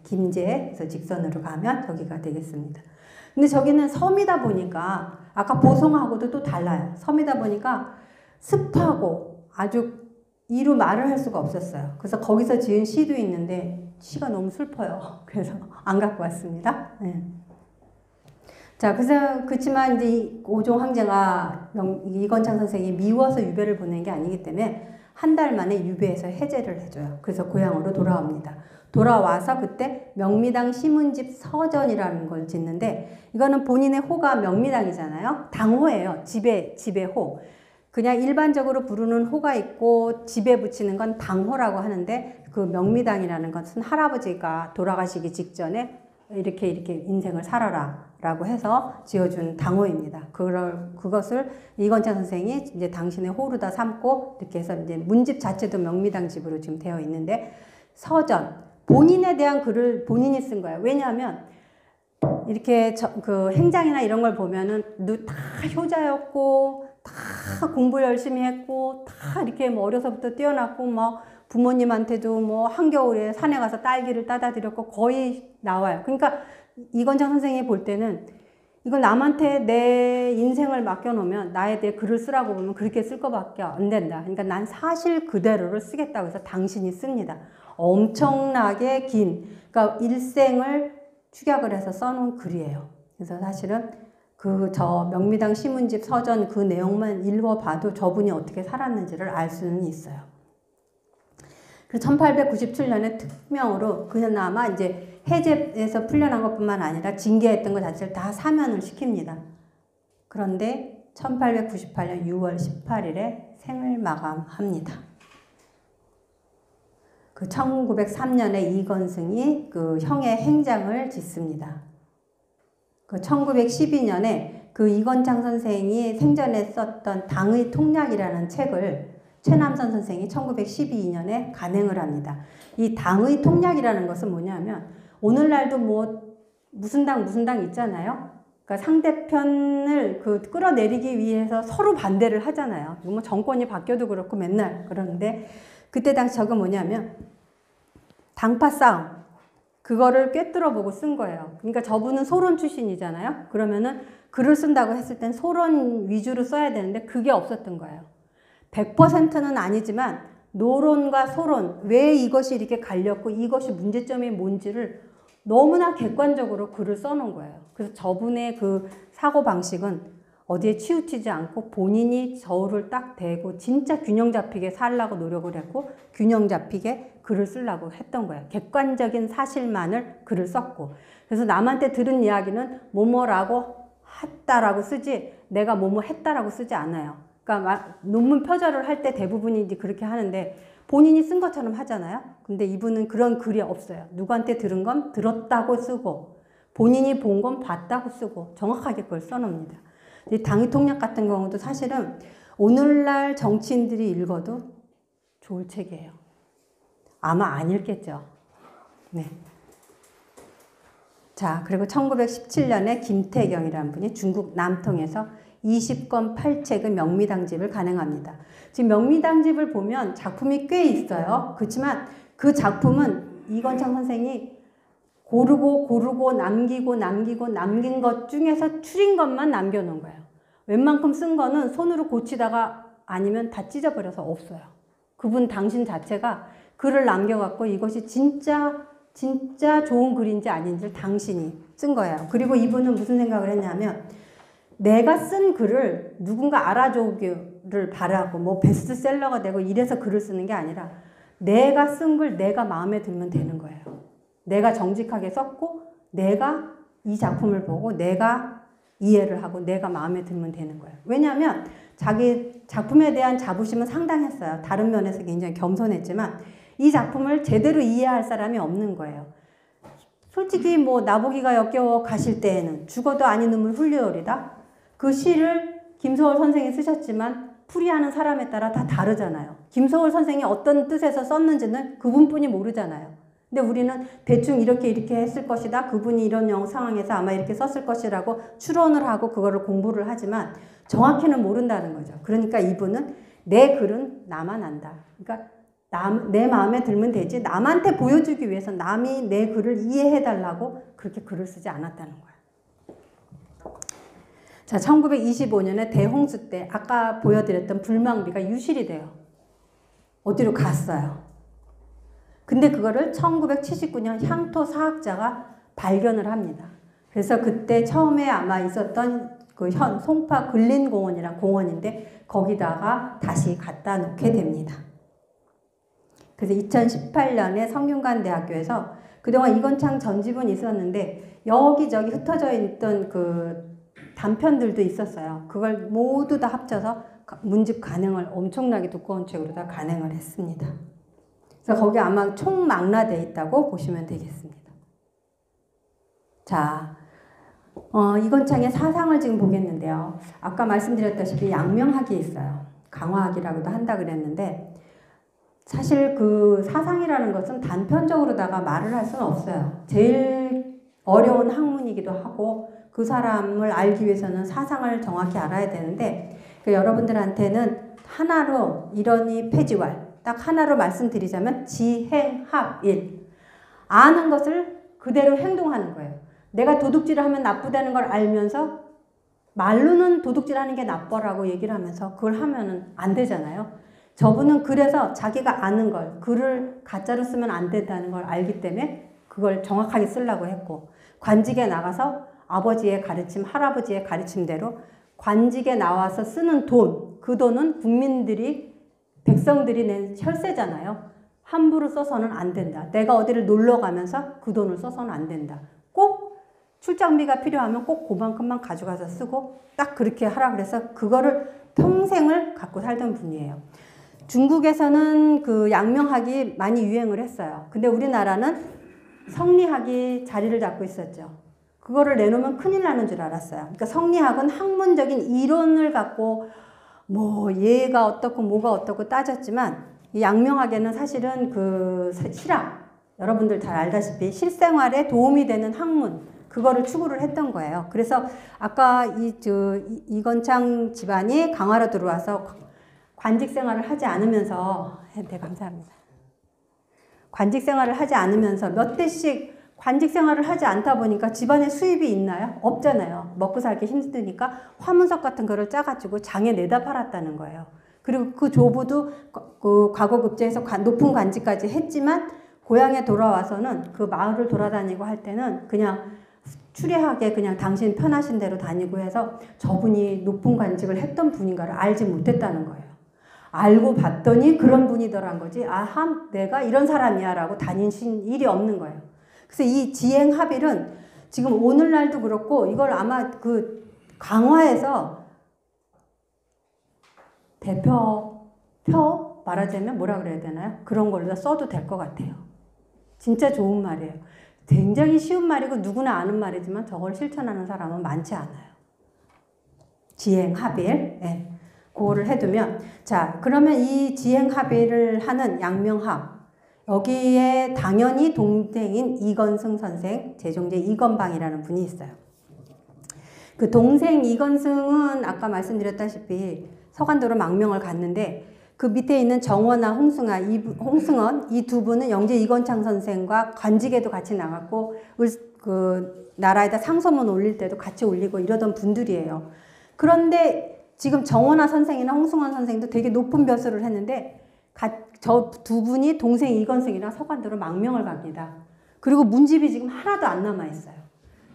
김제에서 직선으로 가면 저기가 되겠습니다. 근데 저기는 섬이다 보니까 아까 보성하고도 또 달라요. 섬이다 보니까 습하고 아주 이루 말을 할 수가 없었어요. 그래서 거기서 지은 시도 있는데 시가 너무 슬퍼요. 그래서 안 갖고 왔습니다. 네. 자, 그래서 그렇지만 이제 고종 황제가 이건창 선생이 미워서 유배를 보낸 게 아니기 때문에 한 달 만에 유배에서 해제를 해줘요. 그래서 고향으로 돌아옵니다. 돌아와서 그때 명미당 시문집 서전이라는 걸 짓는데 이거는 본인의 호가 명미당이잖아요. 당호예요. 집의 호. 그냥 일반적으로 부르는 호가 있고 집에 붙이는 건 당호라고 하는데 그 명미당이라는 것은 할아버지가 돌아가시기 직전에 이렇게 인생을 살아라 라고 해서 지어준 당호입니다. 그것을 이건창 선생이 이제 당신의 호로다 삼고 이렇게 해서 이제 문집 자체도 명미당 집으로 지금 되어 있는데 서전, 본인에 대한 글을 본인이 쓴 거예요. 왜냐하면 이렇게 그 행장이나 이런 걸 보면은 다 효자였고 다 공부 열심히 했고 다 이렇게 뭐 어려서부터 뛰어났고 뭐 부모님한테도 뭐 한겨울에 산에 가서 딸기를 따다 드렸고 거의 나와요. 그러니까 이건창 선생이 볼 때는 이거 남한테 내 인생을 맡겨놓으면 나에 대해 글을 쓰라고 보면 그렇게 쓸 거밖에 안 된다. 그러니까 난 사실 그대로를 쓰겠다고 해서 당신이 씁니다. 엄청나게 긴, 그러니까 일생을 축약을 해서 써놓은 글이에요. 그래서 사실은 저 명미당 시문집 서전 그 내용만 읽어봐도 저분이 어떻게 살았는지를 알 수는 있어요. 그래서 1897년에 특명으로 그나마 이제 해제에서 풀려난 것뿐만 아니라 징계했던 것 자체를 다 사면을 시킵니다. 그런데 1898년 6월 18일에 생을 마감합니다. 그 1903년에 이건승이 그 형의 행장을 짓습니다. 그 1912년에 그 이건창 선생이 생전에 썼던 당의 통략이라는 책을 최남선 선생이 1912년에 간행을 합니다. 이 당의 통략이라는 것은 뭐냐면 오늘날도 뭐 무슨 당 있잖아요. 그러니까 상대편을 끌어내리기 위해서 서로 반대를 하잖아요. 뭐 정권이 바뀌어도 그렇고 맨날 그러는데 그때 당시 저거 뭐냐면 당파 싸움 그거를 꿰뚫어 보고 쓴 거예요. 그러니까 저분은 소론 출신이잖아요. 그러면은 글을 쓴다고 했을 땐 소론 위주로 써야 되는데 그게 없었던 거예요. 100%는 아니지만 노론과 소론, 왜 이것이 이렇게 갈렸고 이것이 문제점이 뭔지를 너무나 객관적으로 글을 써놓은 거예요. 그래서 저분의 그 사고방식은 어디에 치우치지 않고 본인이 저울을 딱 대고 진짜 균형 잡히게 살려고 노력을 했고 균형 잡히게 글을 쓰려고 했던 거예요. 객관적인 사실만을 글을 썼고 그래서 남한테 들은 이야기는 뭐뭐라고 했다라고 쓰지 내가 뭐뭐 했다라고 쓰지 않아요. 그러니까 논문 표절을 할 때 대부분이 이제 그렇게 하는데 본인이 쓴 것처럼 하잖아요. 근데 이분은 그런 글이 없어요. 누구한테 들은 건 들었다고 쓰고 본인이 본 건 봤다고 쓰고 정확하게 그걸 써놓습니다. 당의 통략 같은 경우도 사실은 오늘날 정치인들이 읽어도 좋을 책이에요. 아마 안 읽겠죠. 네. 자, 그리고 1917년에 김태경이라는 분이 중국 남통에서 20권 8책의 명미당집을 간행합니다. 지금 명미당집을 보면 작품이 꽤 있어요. 그렇지만 그 작품은 이건창 선생이 고르고 남긴 것 중에서 추린 것만 남겨놓은 거예요. 웬만큼 쓴 거는 손으로 고치다가 아니면 다 찢어버려서 없어요. 그분 당신 자체가 글을 남겨갖고 이것이 진짜 좋은 글인지 아닌지를 당신이 쓴 거예요. 그리고 이분은 무슨 생각을 했냐면 내가 쓴 글을 누군가 알아주기를 바라고 뭐 베스트셀러가 되고 이래서 글을 쓰는 게 아니라 내가 쓴 글 내가 마음에 들면 되는 거예요. 내가 정직하게 썼고 내가 이 작품을 보고 내가 이해를 하고 내가 마음에 들면 되는 거예요. 왜냐하면 자기 작품에 대한 자부심은 상당했어요. 다른 면에서 굉장히 겸손했지만 이 작품을 제대로 이해할 사람이 없는 거예요. 솔직히 뭐 나보기가 역겨워 가실 때에는 죽어도 아니 눈물 흘려오리다. 그 시를 김소월 선생이 쓰셨지만 풀이하는 사람에 따라 다 다르잖아요. 김소월 선생이 어떤 뜻에서 썼는지는 그분뿐이 모르잖아요. 근데 우리는 대충 이렇게 했을 것이다. 그분이 이런 상황에서 아마 이렇게 썼을 것이라고 추론을 하고 그거를 공부를 하지만 정확히는 모른다는 거죠. 그러니까 이분은 내 글은 나만 안다. 그러니까 내 마음에 들면 되지 남한테 보여주기 위해서 남이 내 글을 이해해달라고 그렇게 글을 쓰지 않았다는 거예요. 자, 1925년에 대홍수 때 아까 보여드렸던 불망비가 유실이 돼요. 어디로 갔어요. 근데 그거를 1979년 향토 사학자가 발견을 합니다. 그래서 그때 처음에 아마 있었던 그 송파 근린공원이란 공원인데 거기다가 다시 갖다 놓게 됩니다. 그래서 2018년에 성균관대학교에서 그동안 이건창 전집은 있었는데 여기저기 흩어져 있던 그 단편들도 있었어요. 그걸 모두 다 합쳐서 문집 간행을 엄청나게 두꺼운 책으로 다 간행을 했습니다. 그래서 거기 아마 총망라되어 있다고 보시면 되겠습니다. 자, 이건창의 사상을 지금 보겠는데요. 아까 말씀드렸다시피 양명학이 있어요. 강화학이라고도 한다 그랬는데 사실 그 사상이라는 것은 단편적으로다가 말을 할 수는 없어요. 제일 어려운 학문이기도 하고 그 사람을 알기 위해서는 사상을 정확히 알아야 되는데 여러분들한테는 하나로 이러니 폐지왈 딱 하나로 말씀드리자면 지행합일 아는 것을 그대로 행동하는 거예요. 내가 도둑질을 하면 나쁘다는 걸 알면서 말로는 도둑질 하는 게 나빠라고 얘기를 하면서 그걸 하면은 안 되잖아요. 저분은 그래서 자기가 아는 걸, 글을 가짜로 쓰면 안 된다는 걸 알기 때문에 그걸 정확하게 쓰려고 했고, 관직에 나가서 아버지의 가르침, 할아버지의 가르침대로 관직에 나와서 쓰는 돈, 그 돈은 국민들이, 백성들이 낸 혈세잖아요. 함부로 써서는 안 된다. 내가 어디를 놀러 가면서 그 돈을 써서는 안 된다. 꼭 출장비가 필요하면 꼭 그만큼만 가져가서 쓰고 딱 그렇게 하라 그래서 그거를 평생을 갖고 살던 분이에요. 중국에서는 그 양명학이 많이 유행을 했어요. 근데 우리나라는 성리학이 자리를 잡고 있었죠. 그거를 내놓으면 큰일 나는 줄 알았어요. 그러니까 성리학은 학문적인 이론을 갖고 뭐 얘가 어떻고 뭐가 어떻고 따졌지만 이 양명학에는 사실은 그 실학, 여러분들 잘 알다시피 실생활에 도움이 되는 학문, 그거를 추구를 했던 거예요. 그래서 아까 이건창 집안이 강화로 들어와서 관직 생활을 하지 않으면서, 네, 감사합니다. 관직 생활을 하지 않으면서 몇 대씩 관직 생활을 하지 않다 보니까 집안에 수입이 있나요? 없잖아요. 먹고 살기 힘드니까 화문석 같은 거를 짜가지고 장에 내다 팔았다는 거예요. 그리고 그 조부도 그 과거급제에서 높은 관직까지 했지만 고향에 돌아와서는 그 마을을 돌아다니고 할 때는 그냥 추리하게 그냥 당신 편하신 대로 다니고 해서 저분이 높은 관직을 했던 분인가를 알지 못했다는 거예요. 알고 봤더니 그런 분이더란 거지. 아하, 내가 이런 사람이야 라고 다니신 일이 없는 거예요. 그래서 이 지행합일은 지금 오늘날도 그렇고 이걸 아마 그 강화에서 대표 말하자면 뭐라 그래야 되나요? 그런 걸로 써도 될 것 같아요. 진짜 좋은 말이에요. 굉장히 쉬운 말이고 누구나 아는 말이지만 저걸 실천하는 사람은 많지 않아요. 지행합일. 네. 그거를 해두면, 자, 그러면 이 지행합일을 하는 양명학, 여기에 당연히 동생인 이건승 선생, 제종제 이건방이라는 분이 있어요. 그 동생 이건승은 아까 말씀드렸다시피 서간도로 망명을 갔는데 그 밑에 있는 정원아 홍승헌 이 두 분은 영재 이건창 선생과 관직에도 같이 나갔고 그 나라에다 상소문 올릴 때도 같이 올리고 이러던 분들이에요. 그런데 지금 정원아 선생이나 홍승헌 선생도 되게 높은 벼슬을 했는데 저 두 분이 동생 이건승이랑 서간도로 망명을 갑니다. 그리고 문집이 지금 하나도 안 남아있어요.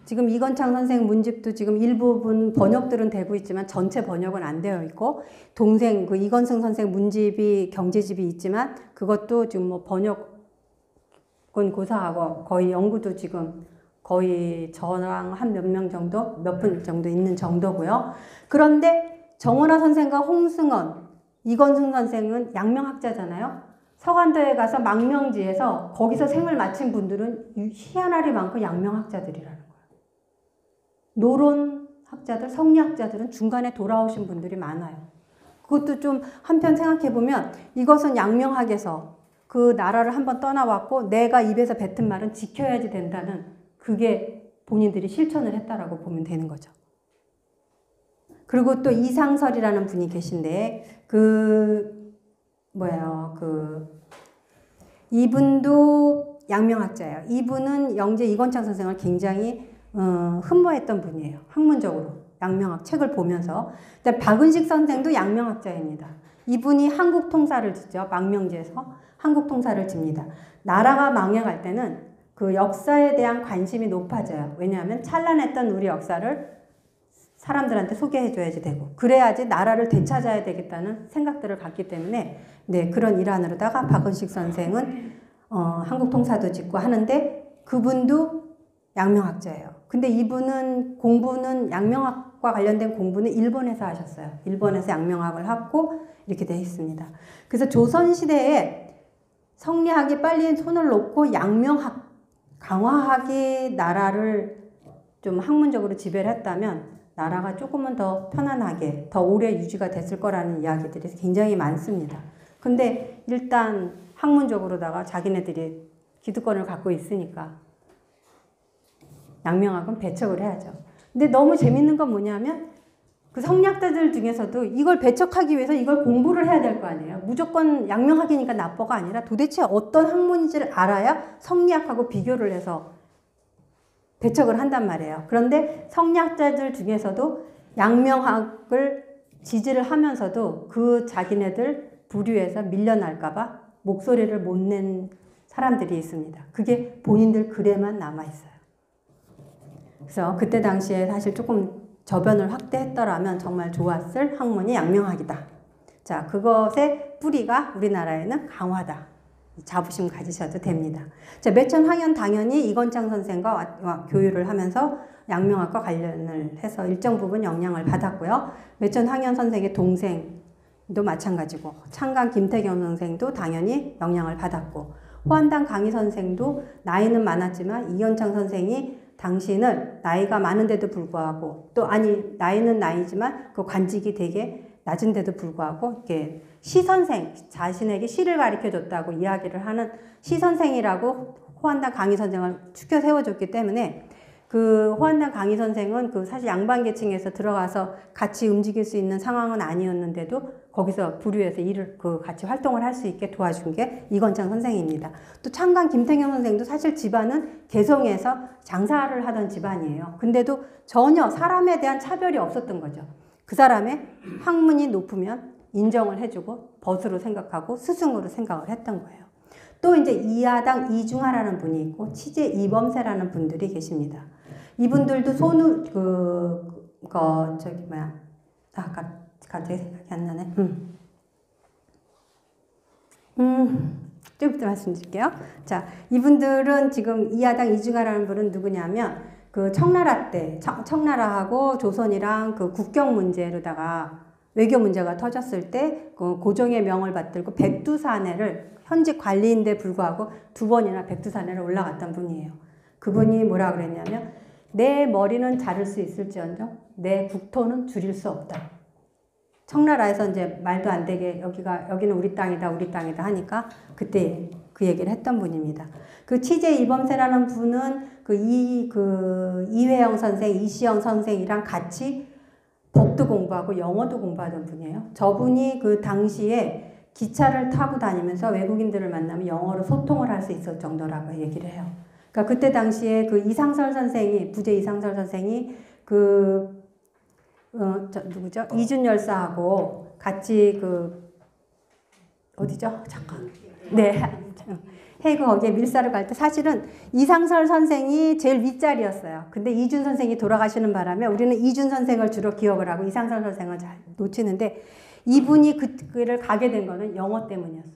지금 이건창 선생 문집도 지금 일부분 번역들은 되고 있지만 전체 번역은 안 되어 있고 동생 그 이건승 선생 문집이 경제집이 있지만 그것도 지금 뭐 번역은 고사하고 거의 연구도 지금 거의 저랑 한 몇 명 정도 몇 분 정도 있는 정도고요. 그런데 정원아 선생과 홍승헌, 이건승 선생은 양명학자잖아요. 서간도에 가서 망명지에서 거기서 생을 마친 분들은 희한하리 많고 양명학자들이라는 거예요. 노론학자들, 성리학자들은 중간에 돌아오신 분들이 많아요. 그것도 좀 한편 생각해보면 이것은 양명학에서 그 나라를 한번 떠나왔고 내가 입에서 뱉은 말은 지켜야지 된다는 그게 본인들이 실천을 했다라고 보면 되는 거죠. 그리고 또 이상설이라는 분이 계신데 이분도 양명학자예요. 이분은 영재 이건창 선생을 굉장히 흠모했던 분이에요. 학문적으로 양명학 책을 보면서. 박은식 선생도 양명학자입니다. 이분이 한국 통사를 짓죠. 망명지에서 한국 통사를 집니다. 나라가 망해갈 때는 그 역사에 대한 관심이 높아져요. 왜냐하면 찬란했던 우리 역사를 사람들한테 소개해줘야지 되고 그래야지 나라를 되찾아야 되겠다는 생각들을 갖기 때문에 네, 그런 일환으로다가 박은식 선생은 한국 통사도 짓고 하는데 그분도 양명학자예요. 근데 이분은 공부는 양명학과 관련된 공부는 일본에서 하셨어요. 일본에서 양명학을 하고 이렇게 되어 있습니다. 그래서 조선시대에 성리학이 빨리 손을 놓고 양명학, 강화학이 나라를 좀 학문적으로 지배를 했다면 나라가 조금은 더 편안하게 더 오래 유지가 됐을 거라는 이야기들이 굉장히 많습니다. 근데 일단 학문적으로다가 자기네들이 기득권을 갖고 있으니까 양명학은 배척을 해야죠. 근데 너무 재밌는 건 뭐냐면 그 성리학자들 중에서도 이걸 배척하기 위해서 이걸 공부를 해야 될 거 아니에요. 무조건 양명학이니까 나빠가 아니라 도대체 어떤 학문인지를 알아야 성리학하고 비교를 해서 배척을 한단 말이에요. 그런데 성리학자들 중에서도 양명학을 지지를 하면서도 그 자기네들 부류에서 밀려날까봐 목소리를 못 낸 사람들이 있습니다. 그게 본인들 글에만 남아있어요. 그래서 그때 당시에 사실 조금 저변을 확대했더라면 정말 좋았을 학문이 양명학이다. 자, 그것의 뿌리가 우리나라에는 강화다. 자부심 가지셔도 됩니다. 자, 매천황현 당연히 이건창 선생과 교류를 하면서 양명학과 관련을 해서 일정 부분 영향을 받았고요. 매천황현 선생의 동생도 마찬가지고 창간 김태경 선생도 당연히 영향을 받았고 호안당 강희 선생도 나이는 많았지만 이건창 선생이 당신을 나이가 많은데도 불구하고 또 아니 나이는 나이지만 그 관직이 되게 낮은데도 불구하고 이렇게 시선생, 자신에게 시를 가르쳐줬다고 이야기를 하는 시선생이라고 호안당 강희 선생을 추켜 세워줬기 때문에 그 호안당 강희 선생은 그 사실 양반 계층에서 들어가서 같이 움직일 수 있는 상황은 아니었는데도 거기서 부류에서 일을 같이 활동을 할 수 있게 도와준 게 이건창 선생입니다. 또 창간 김태경 선생도 사실 집안은 개성에서 장사를 하던 집안이에요. 근데도 전혀 사람에 대한 차별이 없었던 거죠. 그 사람의 학문이 높으면 인정을 해주고 벗으로 생각하고 스승으로 생각을 했던 거예요. 또 이제 이하당 이중하라는 분이 있고 치제 이범세라는 분들이 계십니다. 이분들도 갑자기 생각이 안 나네. 좀부터 말씀드릴게요. 자, 이분들은 지금 이하당 이중하라는 분은 누구냐면 그 청나라 때 청나라하고 조선이랑 그 국경 문제로다가 외교 문제가 터졌을 때 그 고종의 명을 받들고 백두산해를 현직 관리인데 불구하고 2번이나 백두산해를 올라갔던 분이에요. 그분이 뭐라 그랬냐면 내 머리는 자를 수 있을지언정 내 국토는 줄일 수 없다. 청나라에서 이제 말도 안 되게 여기는 우리 땅이다 하니까 그때 그 얘기를 했던 분입니다. 그 치제 이범세라는 분은 이회영 선생, 이시영 선생이랑 같이 법도 공부하고 영어도 공부하던 분이에요. 저분이 그 당시에 기차를 타고 다니면서 외국인들을 만나면 영어로 소통을 할 수 있을 정도라고 얘기를 해요. 그러니까 그때 당시에 그 이상설 선생이, 부제 이상설 선생이 누구죠? 이준 열사하고 같이 어디죠? 잠깐. 네. 해그 거기에 밀사를 갈 때 사실은 이상설 선생이 제일 윗자리였어요. 근데 이준 선생이 돌아가시는 바람에 우리는 이준 선생을 주로 기억을 하고 이상설 선생을 잘 놓치는데 이분이 그를 가게 된 거는 영어 때문이었어요.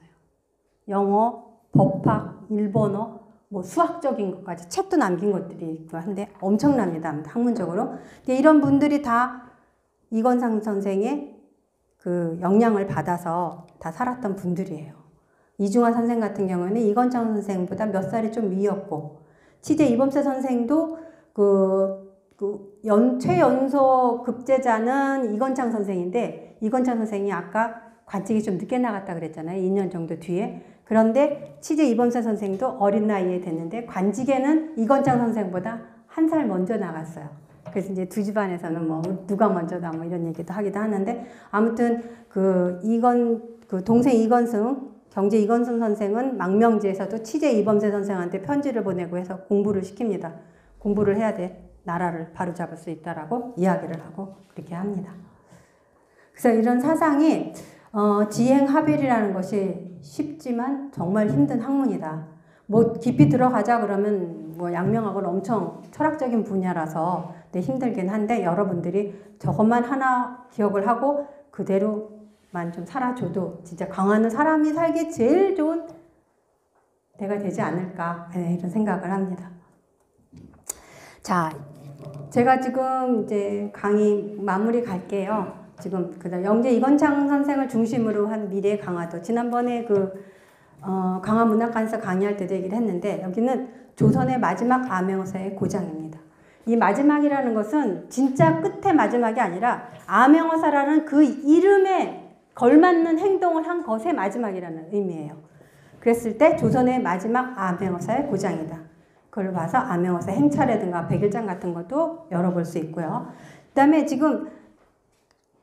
영어, 법학, 일본어, 뭐 수학적인 것까지 책도 남긴 것들이 있고 한데 엄청납니다. 학문적으로. 이런 분들이 다 이건창 선생의 그 영향을 받아서 다 살았던 분들이에요. 이중하 선생 같은 경우에는 이건창 선생보다 몇 살이 좀 위였고 치제 이범세 선생도 최연소 급제자는 이건창 선생인데 이건창 선생이 아까 관직이 좀 늦게 나갔다 그랬잖아요. 2년 정도 뒤에. 그런데 치제 이범세 선생도 어린 나이에 됐는데 관직에는 이건창 선생보다 1살 먼저 나갔어요. 그래서 이제 두 집안에서는 뭐 누가 먼저다 뭐 이런 얘기도 하기도 하는데 아무튼 그 동생 이건승 경제 이건승 선생은 망명지에서도 치제 이범세 선생한테 편지를 보내고 해서 공부를 시킵니다. 공부를 해야 돼. 나라를 바로잡을 수 있다라고 이야기를 하고 그렇게 합니다. 그래서 이런 사상이 지행합일이라는 것이 쉽지만 정말 힘든 학문이다. 뭐 깊이 들어가자 그러면 뭐 양명학은 엄청 철학적인 분야라서 힘들긴 한데 여러분들이 저것만 하나 기억을 하고 그대로만 좀 살아줘도 진짜 강화는 사람이 살기 제일 좋은 때가 되지 않을까 이런 생각을 합니다. 자, 제가 지금 이제 강의 마무리 갈게요. 지금 영재 이건창 선생을 중심으로 한 미래 강화도 지난번에 강화문학관에서 강의할 때도 얘기를 했는데 여기는 조선의 마지막 암행어사의 고장입니다. 이 마지막이라는 것은 진짜 끝의 마지막이 아니라 암행어사라는 그 이름에 걸맞는 행동을 한 것의 마지막이라는 의미예요. 그랬을 때 조선의 마지막 암행어사의 고장이다. 그걸 봐서 암행어사 행차라든가 백일장 같은 것도 열어볼 수 있고요. 그 다음에 지금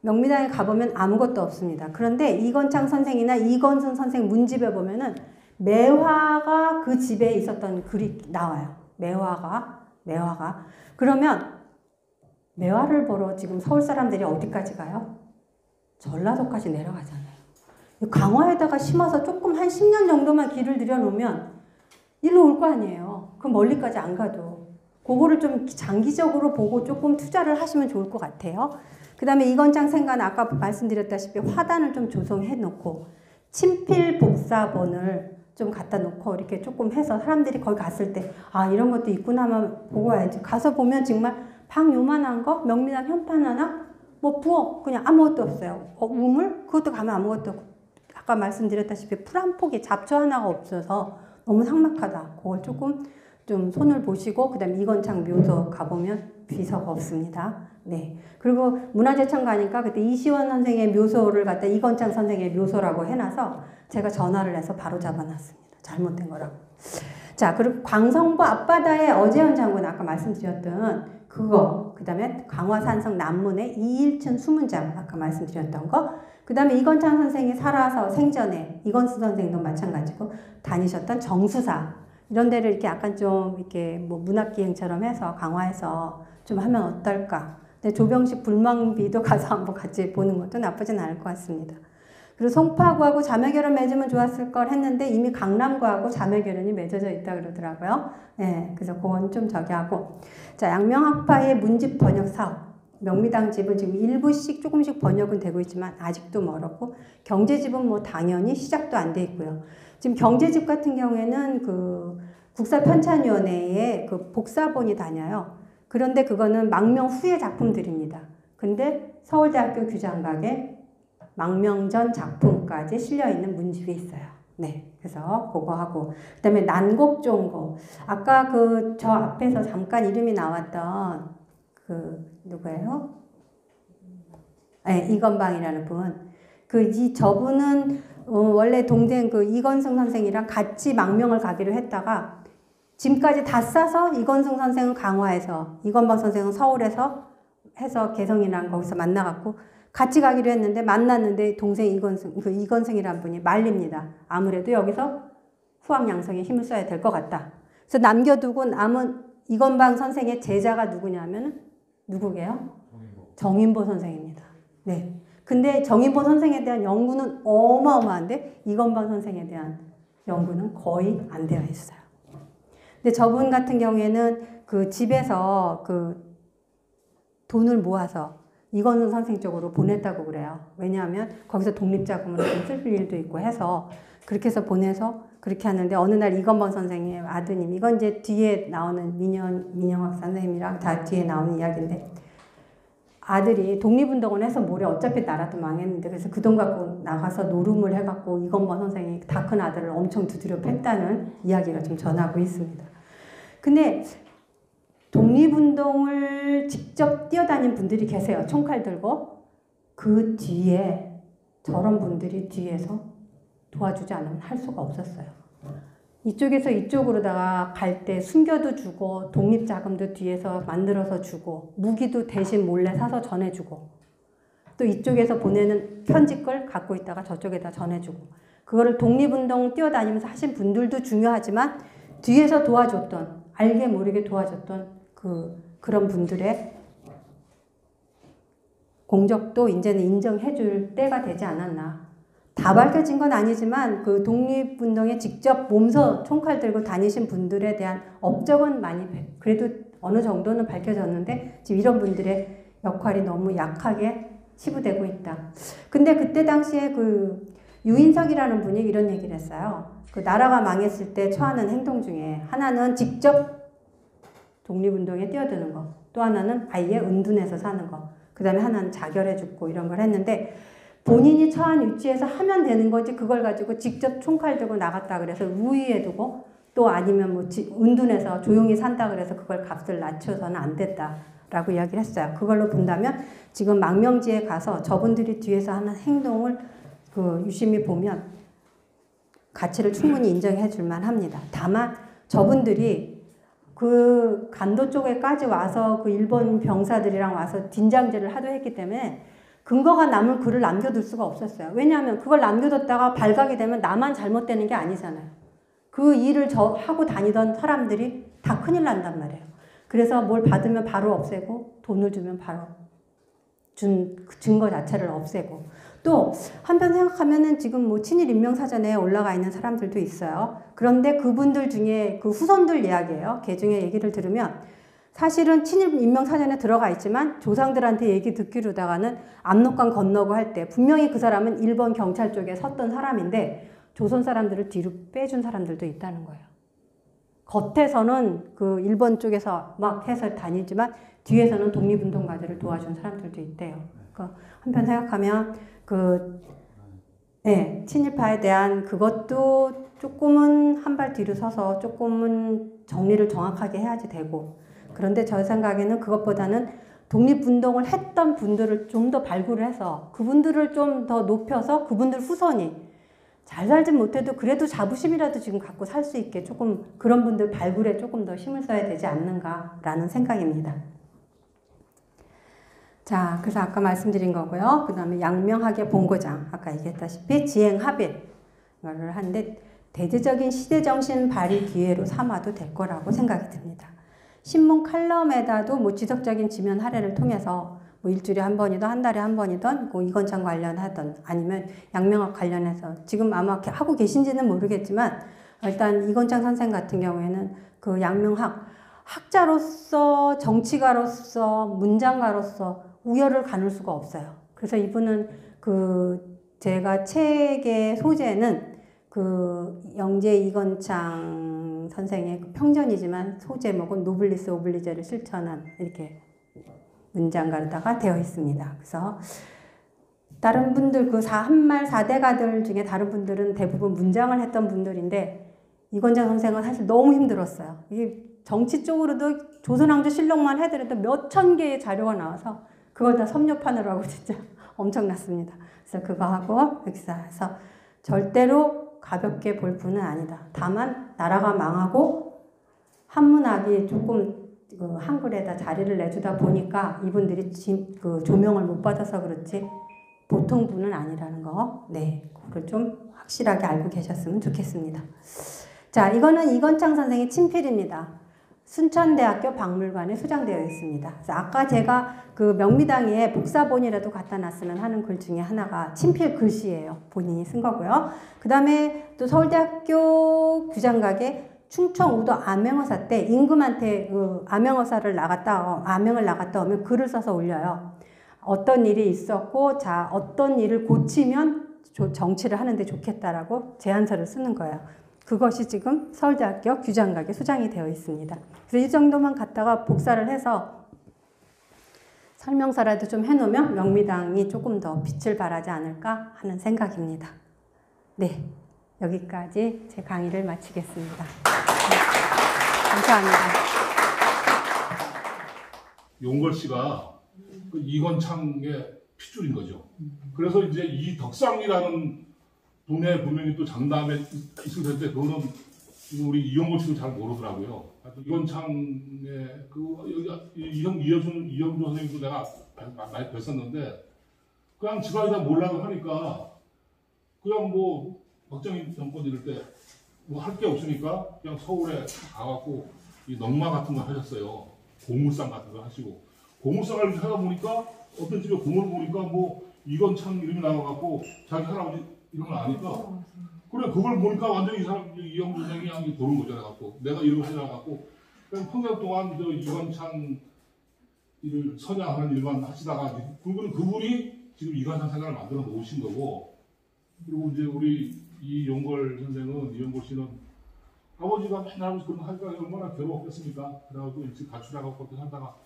명미당에 가보면 아무것도 없습니다. 그런데 이건창 선생이나 이건승 선생 문집에 보면은 매화가 그 집에 있었던 글이 나와요. 매화가 매화가. 그러면 매화를 보러 지금 서울 사람들이 어디까지 가요? 전라도까지 내려가잖아요. 강화에다가 심어서 조금 한 10년 정도만 길을 들여놓으면 일로 올 거 아니에요. 그 멀리까지 안 가도. 그거를 좀 장기적으로 보고 조금 투자를 하시면 좋을 것 같아요. 그 다음에 이건장 생관 아까 말씀드렸다시피 화단을 좀 조성해 놓고 친필 복사본을 좀 갖다 놓고 이렇게 조금 해서 사람들이 거기 갔을 때 아 이런 것도 있구나 하면 보고 와야지. 가서 보면 정말 방 요만한 거 명미나 현판 하나 뭐 부엌 그냥 아무것도 없어요. 우물? 그것도 가면 아무것도 없고 아까 말씀드렸다시피 풀 한 폭에 잡초 하나가 없어서 너무 삭막하다. 그걸 조금 좀 손을 보시고 그다음에 이건창 묘소 가보면 비서가 없습니다. 네. 그리고 문화재청 가니까 그때 이시원 선생의 묘소를 갖다 이건창 선생의 묘소라고 해놔서 제가 전화를 해서 바로 잡아놨습니다. 잘못된 거라고. 자, 그리고 광성부 앞바다의 어재현 장군 아까 말씀드렸던 그거, 그 다음에 강화산성 남문의 이일천 수문장 아까 말씀드렸던 거, 그 다음에 이건창 선생이 살아서 생전에 이건수 선생도 마찬가지고 다니셨던 정수사 이런 데를 이렇게 약간 좀 이렇게 뭐 문학기행처럼 해서 강화해서 좀 하면 어떨까. 근데 조병식 불망비도 가서 한번 같이 보는 것도 나쁘진 않을 것 같습니다. 그리고 송파구하고 자매결연 맺으면 좋았을 걸 했는데 이미 강남구하고 자매결연이 맺어져 있다 그러더라고요. 네, 그래서 그건 좀 저기 하고. 자, 양명학파의 문집 번역 사업. 명미당 집은 지금 일부씩 조금씩 번역은 되고 있지만 아직도 멀었고 경제집은 뭐 당연히 시작도 안 돼 있고요. 지금 경제집 같은 경우에는 그 국사편찬위원회에 그 복사본이 다녀요. 그런데 그거는 망명 후의 작품들입니다. 근데 서울대학교 규장각에 망명전 작품까지 실려있는 문집이 있어요. 네. 그래서 그거 하고. 그 다음에 난곡종고. 아까 그 저 앞에서 잠깐 이름이 나왔던 그 누구예요? 네, 이건방이라는 분. 저분은 원래 동생 그 이건승 선생이랑 같이 망명을 가기로 했다가 짐까지 다 싸서 이건승 선생은 강화에서 이건방 선생은 서울에서 해서 개성이랑 거기서 만나갖고 같이 가기로 했는데 만났는데 동생 이건승이라는 분이 말립니다. 아무래도 여기서 후학양성에 힘을 써야 될 것 같다. 그래서 남겨두고 남은 이건방 선생의 제자가 누구냐면 누구게요? 정인보 선생입니다. 네. 근데 정인보 선생에 대한 연구는 어마어마한데 이건방 선생에 대한 연구는 거의 안 되어 있어요. 근데 저분 같은 경우에는 그 집에서 그 돈을 모아서 이건승 선생 쪽으로 보냈다고 그래요. 왜냐하면 거기서 독립자금으로 좀 쓸 일도 있고 해서 그렇게 해서 보내서 그렇게 하는데 어느 날 이건방 선생의 아드님, 이건 이제 뒤에 나오는 민영학 선생님이랑 다 뒤에 나오는 이야기인데 아들이 독립운동을 해서 뭐래 어차피 나라도 망했는데 그래서 그 돈 갖고 나가서 노름을 해갖고 이건방 선생이 다 큰 아들을 엄청 두드려 팼다는 이야기가 좀 전하고 있습니다. 근데 독립운동을 직접 뛰어다닌 분들이 계세요. 총칼 들고. 그 뒤에 저런 분들이 뒤에서 도와주지 않으면 할 수가 없었어요. 이쪽에서 이쪽으로다가 갈 때 숨겨도 주고 독립자금도 뒤에서 만들어서 주고 무기도 대신 몰래 사서 전해주고 또 이쪽에서 보내는 편지글 갖고 있다가 저쪽에다 전해주고 그거를 독립운동 뛰어다니면서 하신 분들도 중요하지만 뒤에서 도와줬던 알게 모르게 도와줬던 그런 분들의 공적도 이제는 인정해 줄 때가 되지 않았나. 다 밝혀진 건 아니지만 그 독립운동에 직접 몸서 총칼 들고 다니신 분들에 대한 업적은 많이 그래도 어느 정도는 밝혀졌는데 지금 이런 분들의 역할이 너무 약하게 치부되고 있다. 근데 그때 당시에 그 유인석이라는 분이 이런 얘기를 했어요. 그 나라가 망했을 때 처하는 행동 중에 하나는 직접 독립운동에 뛰어드는 거, 또 하나는 아예 은둔해서 사는 거, 그 다음에 하나는 자결해 죽고 이런 걸 했는데 본인이 처한 위치에서 하면 되는 거지 그걸 가지고 직접 총칼 들고 나갔다 그래서 우위에 두고 또 아니면 뭐 은둔해서 조용히 산다 그래서 그걸 값을 낮춰서는 안 됐다라고 이야기를 했어요. 그걸로 본다면 지금 망명지에 가서 저분들이 뒤에서 하는 행동을 그 유심히 보면 가치를 충분히 인정해 줄만 합니다. 다만 저분들이 그 간도 쪽에까지 와서 그 일본 병사들이랑 와서 딘장제를 하도 했기 때문에 근거가 남은 글을 남겨둘 수가 없었어요. 왜냐하면 그걸 남겨뒀다가 발각이 되면 나만 잘못되는 게 아니잖아요. 그 일을 하고 다니던 사람들이 다 큰일 난단 말이에요. 그래서 뭘 받으면 바로 없애고 돈을 주면 바로 준 증거 자체를 없애고 또 한편 생각하면은 지금 뭐 친일 인명사전에 올라가 있는 사람들도 있어요. 그런데 그분들 중에 그 후손들 이야기예요. 걔 중에 얘기를 들으면 사실은 친일 인명사전에 들어가 있지만 조상들한테 얘기 듣기로다가는 압록강 건너고 할 때 분명히 그 사람은 일본 경찰 쪽에 섰던 사람인데 조선 사람들을 뒤로 빼준 사람들도 있다는 거예요. 겉에서는 그 일본 쪽에서 막 해서 다니지만 뒤에서는 독립운동가들을 도와준 사람들도 있대요. 그러니까 한편 생각하면 친일파에 대한 그것도 조금은 한 발 뒤로 서서 조금은 정리를 정확하게 해야지 되고 그런데 저 생각에는 그것보다는 독립운동을 했던 분들을 좀 더 발굴을 해서 그분들을 좀 더 높여서 그분들 후손이 잘 살진 못해도 그래도 자부심이라도 지금 갖고 살 수 있게 조금 그런 분들 발굴에 조금 더 힘을 써야 되지 않는가라는 생각입니다. 자, 그래서 아까 말씀드린 거고요. 그 다음에 양명학의 본고장, 아까 얘기했다시피 지행합일 이거를 하는데 대대적인 시대정신 발휘 기회로 삼아도 될 거라고 생각이 듭니다. 신문 칼럼에다도 뭐 지속적인 지면 할애를 통해서 뭐 일주일에 한 번이든 한 달에 한 번이든 뭐 이건창 관련하던 아니면 양명학 관련해서 지금 아마 하고 계신지는 모르겠지만 일단 이건창 선생 같은 경우에는 그 양명학 학자로서 정치가로서 문장가로서 우열을 가눌 수가 없어요. 그래서 이분은 제가 책의 소재는 영재 이건창 선생의 평전이지만 소제목은 노블리스 오블리제를 실천한 이렇게 문장가로다가 되어 있습니다. 그래서 다른 분들 한말 4대가들 중에 다른 분들은 대부분 문장을 했던 분들인데 이건창 선생은 사실 너무 힘들었어요. 이게 정치 쪽으로도 조선왕조실록만 해더라도 몇천 개의 자료가 나와서 그걸 다 섭렵하느라고 진짜 엄청났습니다. 그래서 그거 하고 역사에서 절대로 가볍게 볼 분은 아니다. 다만 나라가 망하고 한문학이 조금 한글에다 자리를 내주다 보니까 이분들이 조명을 못 받아서 그렇지 보통 분은 아니라는 거, 그걸 좀 확실하게 알고 계셨으면 좋겠습니다. 자, 이거는 이건창 선생의 친필입니다. 순천대학교 박물관에 소장되어 있습니다. 그래서 아까 제가 명미당에 복사본이라도 갖다 놨으면 하는 글 중에 하나가 친필 글씨예요. 본인이 쓴 거고요. 그 다음에 또 서울대학교 규장각에 충청우도 암행어사 때 임금한테 암행어사를 암행을 나갔다 오면 글을 써서 올려요. 어떤 일이 있었고, 어떤 일을 고치면 정치를 하는데 좋겠다라고 제안서를 쓰는 거예요. 그것이 지금 서울대학교 규장각에 소장이 되어 있습니다. 그래서 이 정도만 갖다가 복사를 해서 설명서라도 좀 해놓으면 명미당이 조금 더 빛을 발하지 않을까 하는 생각입니다. 네, 여기까지 제 강의를 마치겠습니다. 감사합니다. 용걸 씨가 이건창의 핏줄인 거죠. 그래서 이제 이 덕상이라는 분에 분명히 또 장담에 있을 텐데 그거는 우리 이용걸 씨도 잘 모르더라고요. 이건창의 이영주 선생님도 내가 많이 뵀었는데 그냥 지가 다 몰라도 하니까 그냥 뭐 박정희 정권 이럴 때 뭐 할 게 없으니까 그냥 서울에 가갖고 이 넝마 같은 거 하셨어요. 고물상 같은 거 하시고 고물상을 찾아보니까 어떤 집에 고물을 보니까 뭐 이건창 이름이 나와갖고 자기 할아버지 이름을 아니까 그래 그걸 보니까 완전히 이 사람 이영주 선생이 도는 거잖아 갖고 내가 이름을 해놔갖고 그냥 평생 동안 이건창 일을 선양하는 일만 하시다가 그분이 지금 이건창 생각을 만들어 놓으신 거고 그리고 이제 우리 이용걸 선생은 이용걸 씨는 아버지가 맨날 하면서 그런 거 하니까 얼마나 괴로웠겠습니까? 그래가지고 일찍 가출해갖고 그렇게 살다가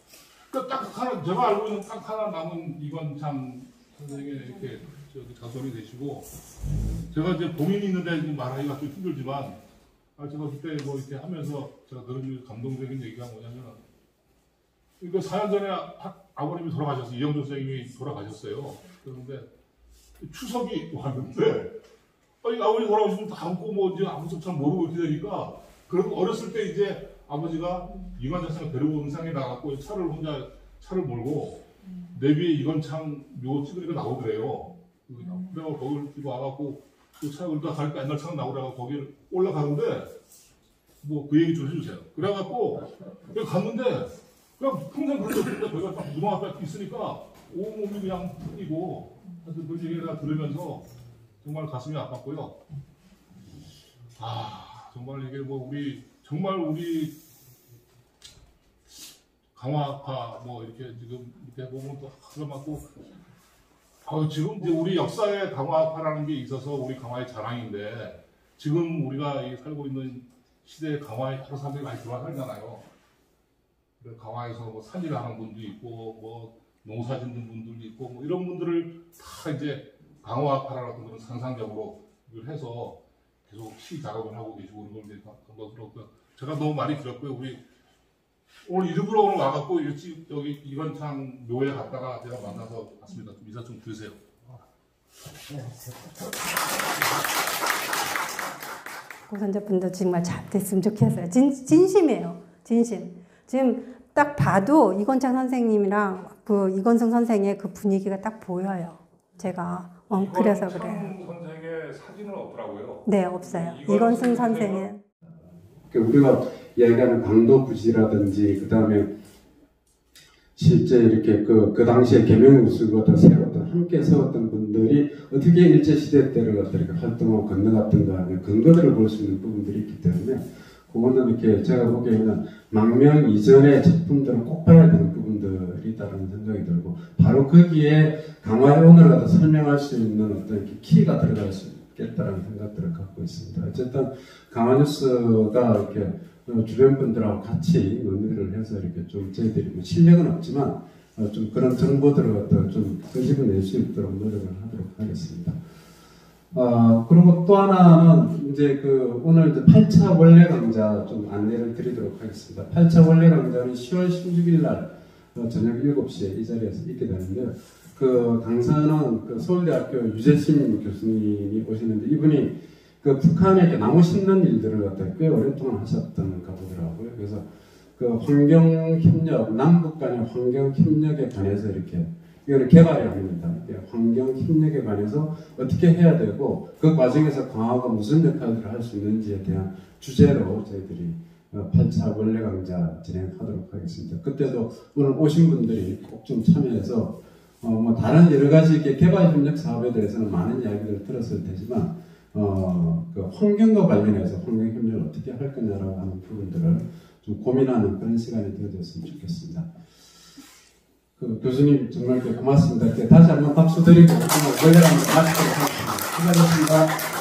그러니까 딱 하나 제가 알고 있는 딱 하나 남은 이건창 선생의 이렇게 자손이 되시고 제가 이제 봉인이 있는데 말하기가 좀 힘들지만 제가 그때 뭐 이렇게 하면서 제가 들은 감동적인 얘기가 뭐냐면 그러니까 4년 전에 아버님이 돌아가셨어요. 이영조 선생님이 돌아가셨어요. 그런데 추석이 왔는데 아버지 돌아가시면 다 안고 뭐 이제 아무것도 잘 모르고 이렇게 되니까 그리고 어렸을 때 이제 아버지가 이건창 선생을 데리고 응상에 나갔고 차를 몰고 내비에 이건창 묘 찍으니까 나오더래요. 그래서 거기를 뛰고 와갖고 그 차를 다 가니까 옛날 차가 나오다가 거기를 올라가는데 뭐 그 얘기 좀 해주세요. 그래갖고 여기 갔는데 그냥 평생 그런 적 없는데 거기가 딱 무덤 앞에 있으니까 온몸이 그냥 풀리고 하여튼 그 얘기를 내가 들으면서 정말 가슴이 아팠고요. 아 정말 이게 뭐 정말 우리 강화파 뭐 이렇게 지금 이렇게 보면 또 그래갖고 지금 이제 우리 역사의 강화파라는 게 있어서 우리 강화의 자랑인데 지금 우리가 살고 있는 시대의 강화에 여러 사람들이 많이 들어와 살잖아요. 강화에서 뭐 산일을 하는 분도 있고 뭐 농사 짓는 분들도 있고 뭐 이런 분들을 다 이제 강화파라는 그런 상상력으로 해서 계속 시 작업을 하고 계시고 그런 걸 들었고요. 제가 너무 많이 들었고요. 우리 오늘 일부러 오늘 와갖고 여기 이건창 묘에 갔다가 제가 만나서 왔습니다. 좀 인사 좀 드리세요. 고선자분도 정말 잘 됐으면 좋겠어요. 진심이에요. 진심. 지금 딱 봐도 이건창 선생님이랑 그 이건승 선생의 그 분위기가 딱 보여요. 제가 그래서 그래요. 이건승 선생의 사진은 없더라고요. 네, 없어요. 이건승 선생의 우리가 이야기하는 강도부지라든지 그 다음에 실제 이렇게 그 당시에 계명우수가 세웠던 함께 세웠던 분들이 어떻게 일제시대 때를 갖다 이렇게 활동하고 건너갔던가 하는 근거들을 볼 수 있는 부분들이 있기 때문에 그거는 이렇게 제가 보기에는 망명 이전의 작품들은 꼭 봐야 되는 부분들이다라는 생각이 들고 바로 거기에 강화의 오늘 갖다 설명할 수 있는 어떤 이렇게 키가 들어갈 수 있겠다라는 생각들을 갖고 있습니다. 어쨌든 강화뉴스가 이렇게 주변 분들하고 같이 논의를 해서 이렇게 좀 저희들이 뭐 실력은 없지만 좀 그런 정보들을 갖다가 좀 끄집어낼 수 있도록 노력을 하도록 하겠습니다. 그리고 또 하나는 이제 오늘 이제 8차 원래 강좌 좀 안내를 드리도록 하겠습니다. 8차 원래 강좌는 10월 16일 날 저녁 7시에 이 자리에서 있게 되는데요. 그 강사는 서울대학교 유재심 교수님이 오시는데 이분이 북한에 이렇게 나무 심는 일들을 갖다 꽤 오랫동안 하셨던 가보더라고요. 그래서 환경협력, 남북 간의 환경협력에 관해서 이렇게 이거는 개발이 아닙니다. 환경협력에 관해서 어떻게 해야 되고 그 과정에서 강화가 무슨 역할을 할 수 있는지에 대한 주제로 저희들이 8차 원래 강좌 진행하도록 하겠습니다. 그때도 오늘 오신 분들이 꼭 좀 참여해서 뭐 다른 여러 가지 개발협력 사업에 대해서는 많은 이야기를 들었을 테지만 환경과 관련해서 환경협력을 어떻게 할 거냐라고 하는 부분들을 좀 고민하는 그런 시간이 되어졌으면 좋겠습니다. 교수님 정말 고맙습니다. 다시 한번 박수 드리고 원래 강좌 마치도록 하겠습니다. 수고하셨습니다.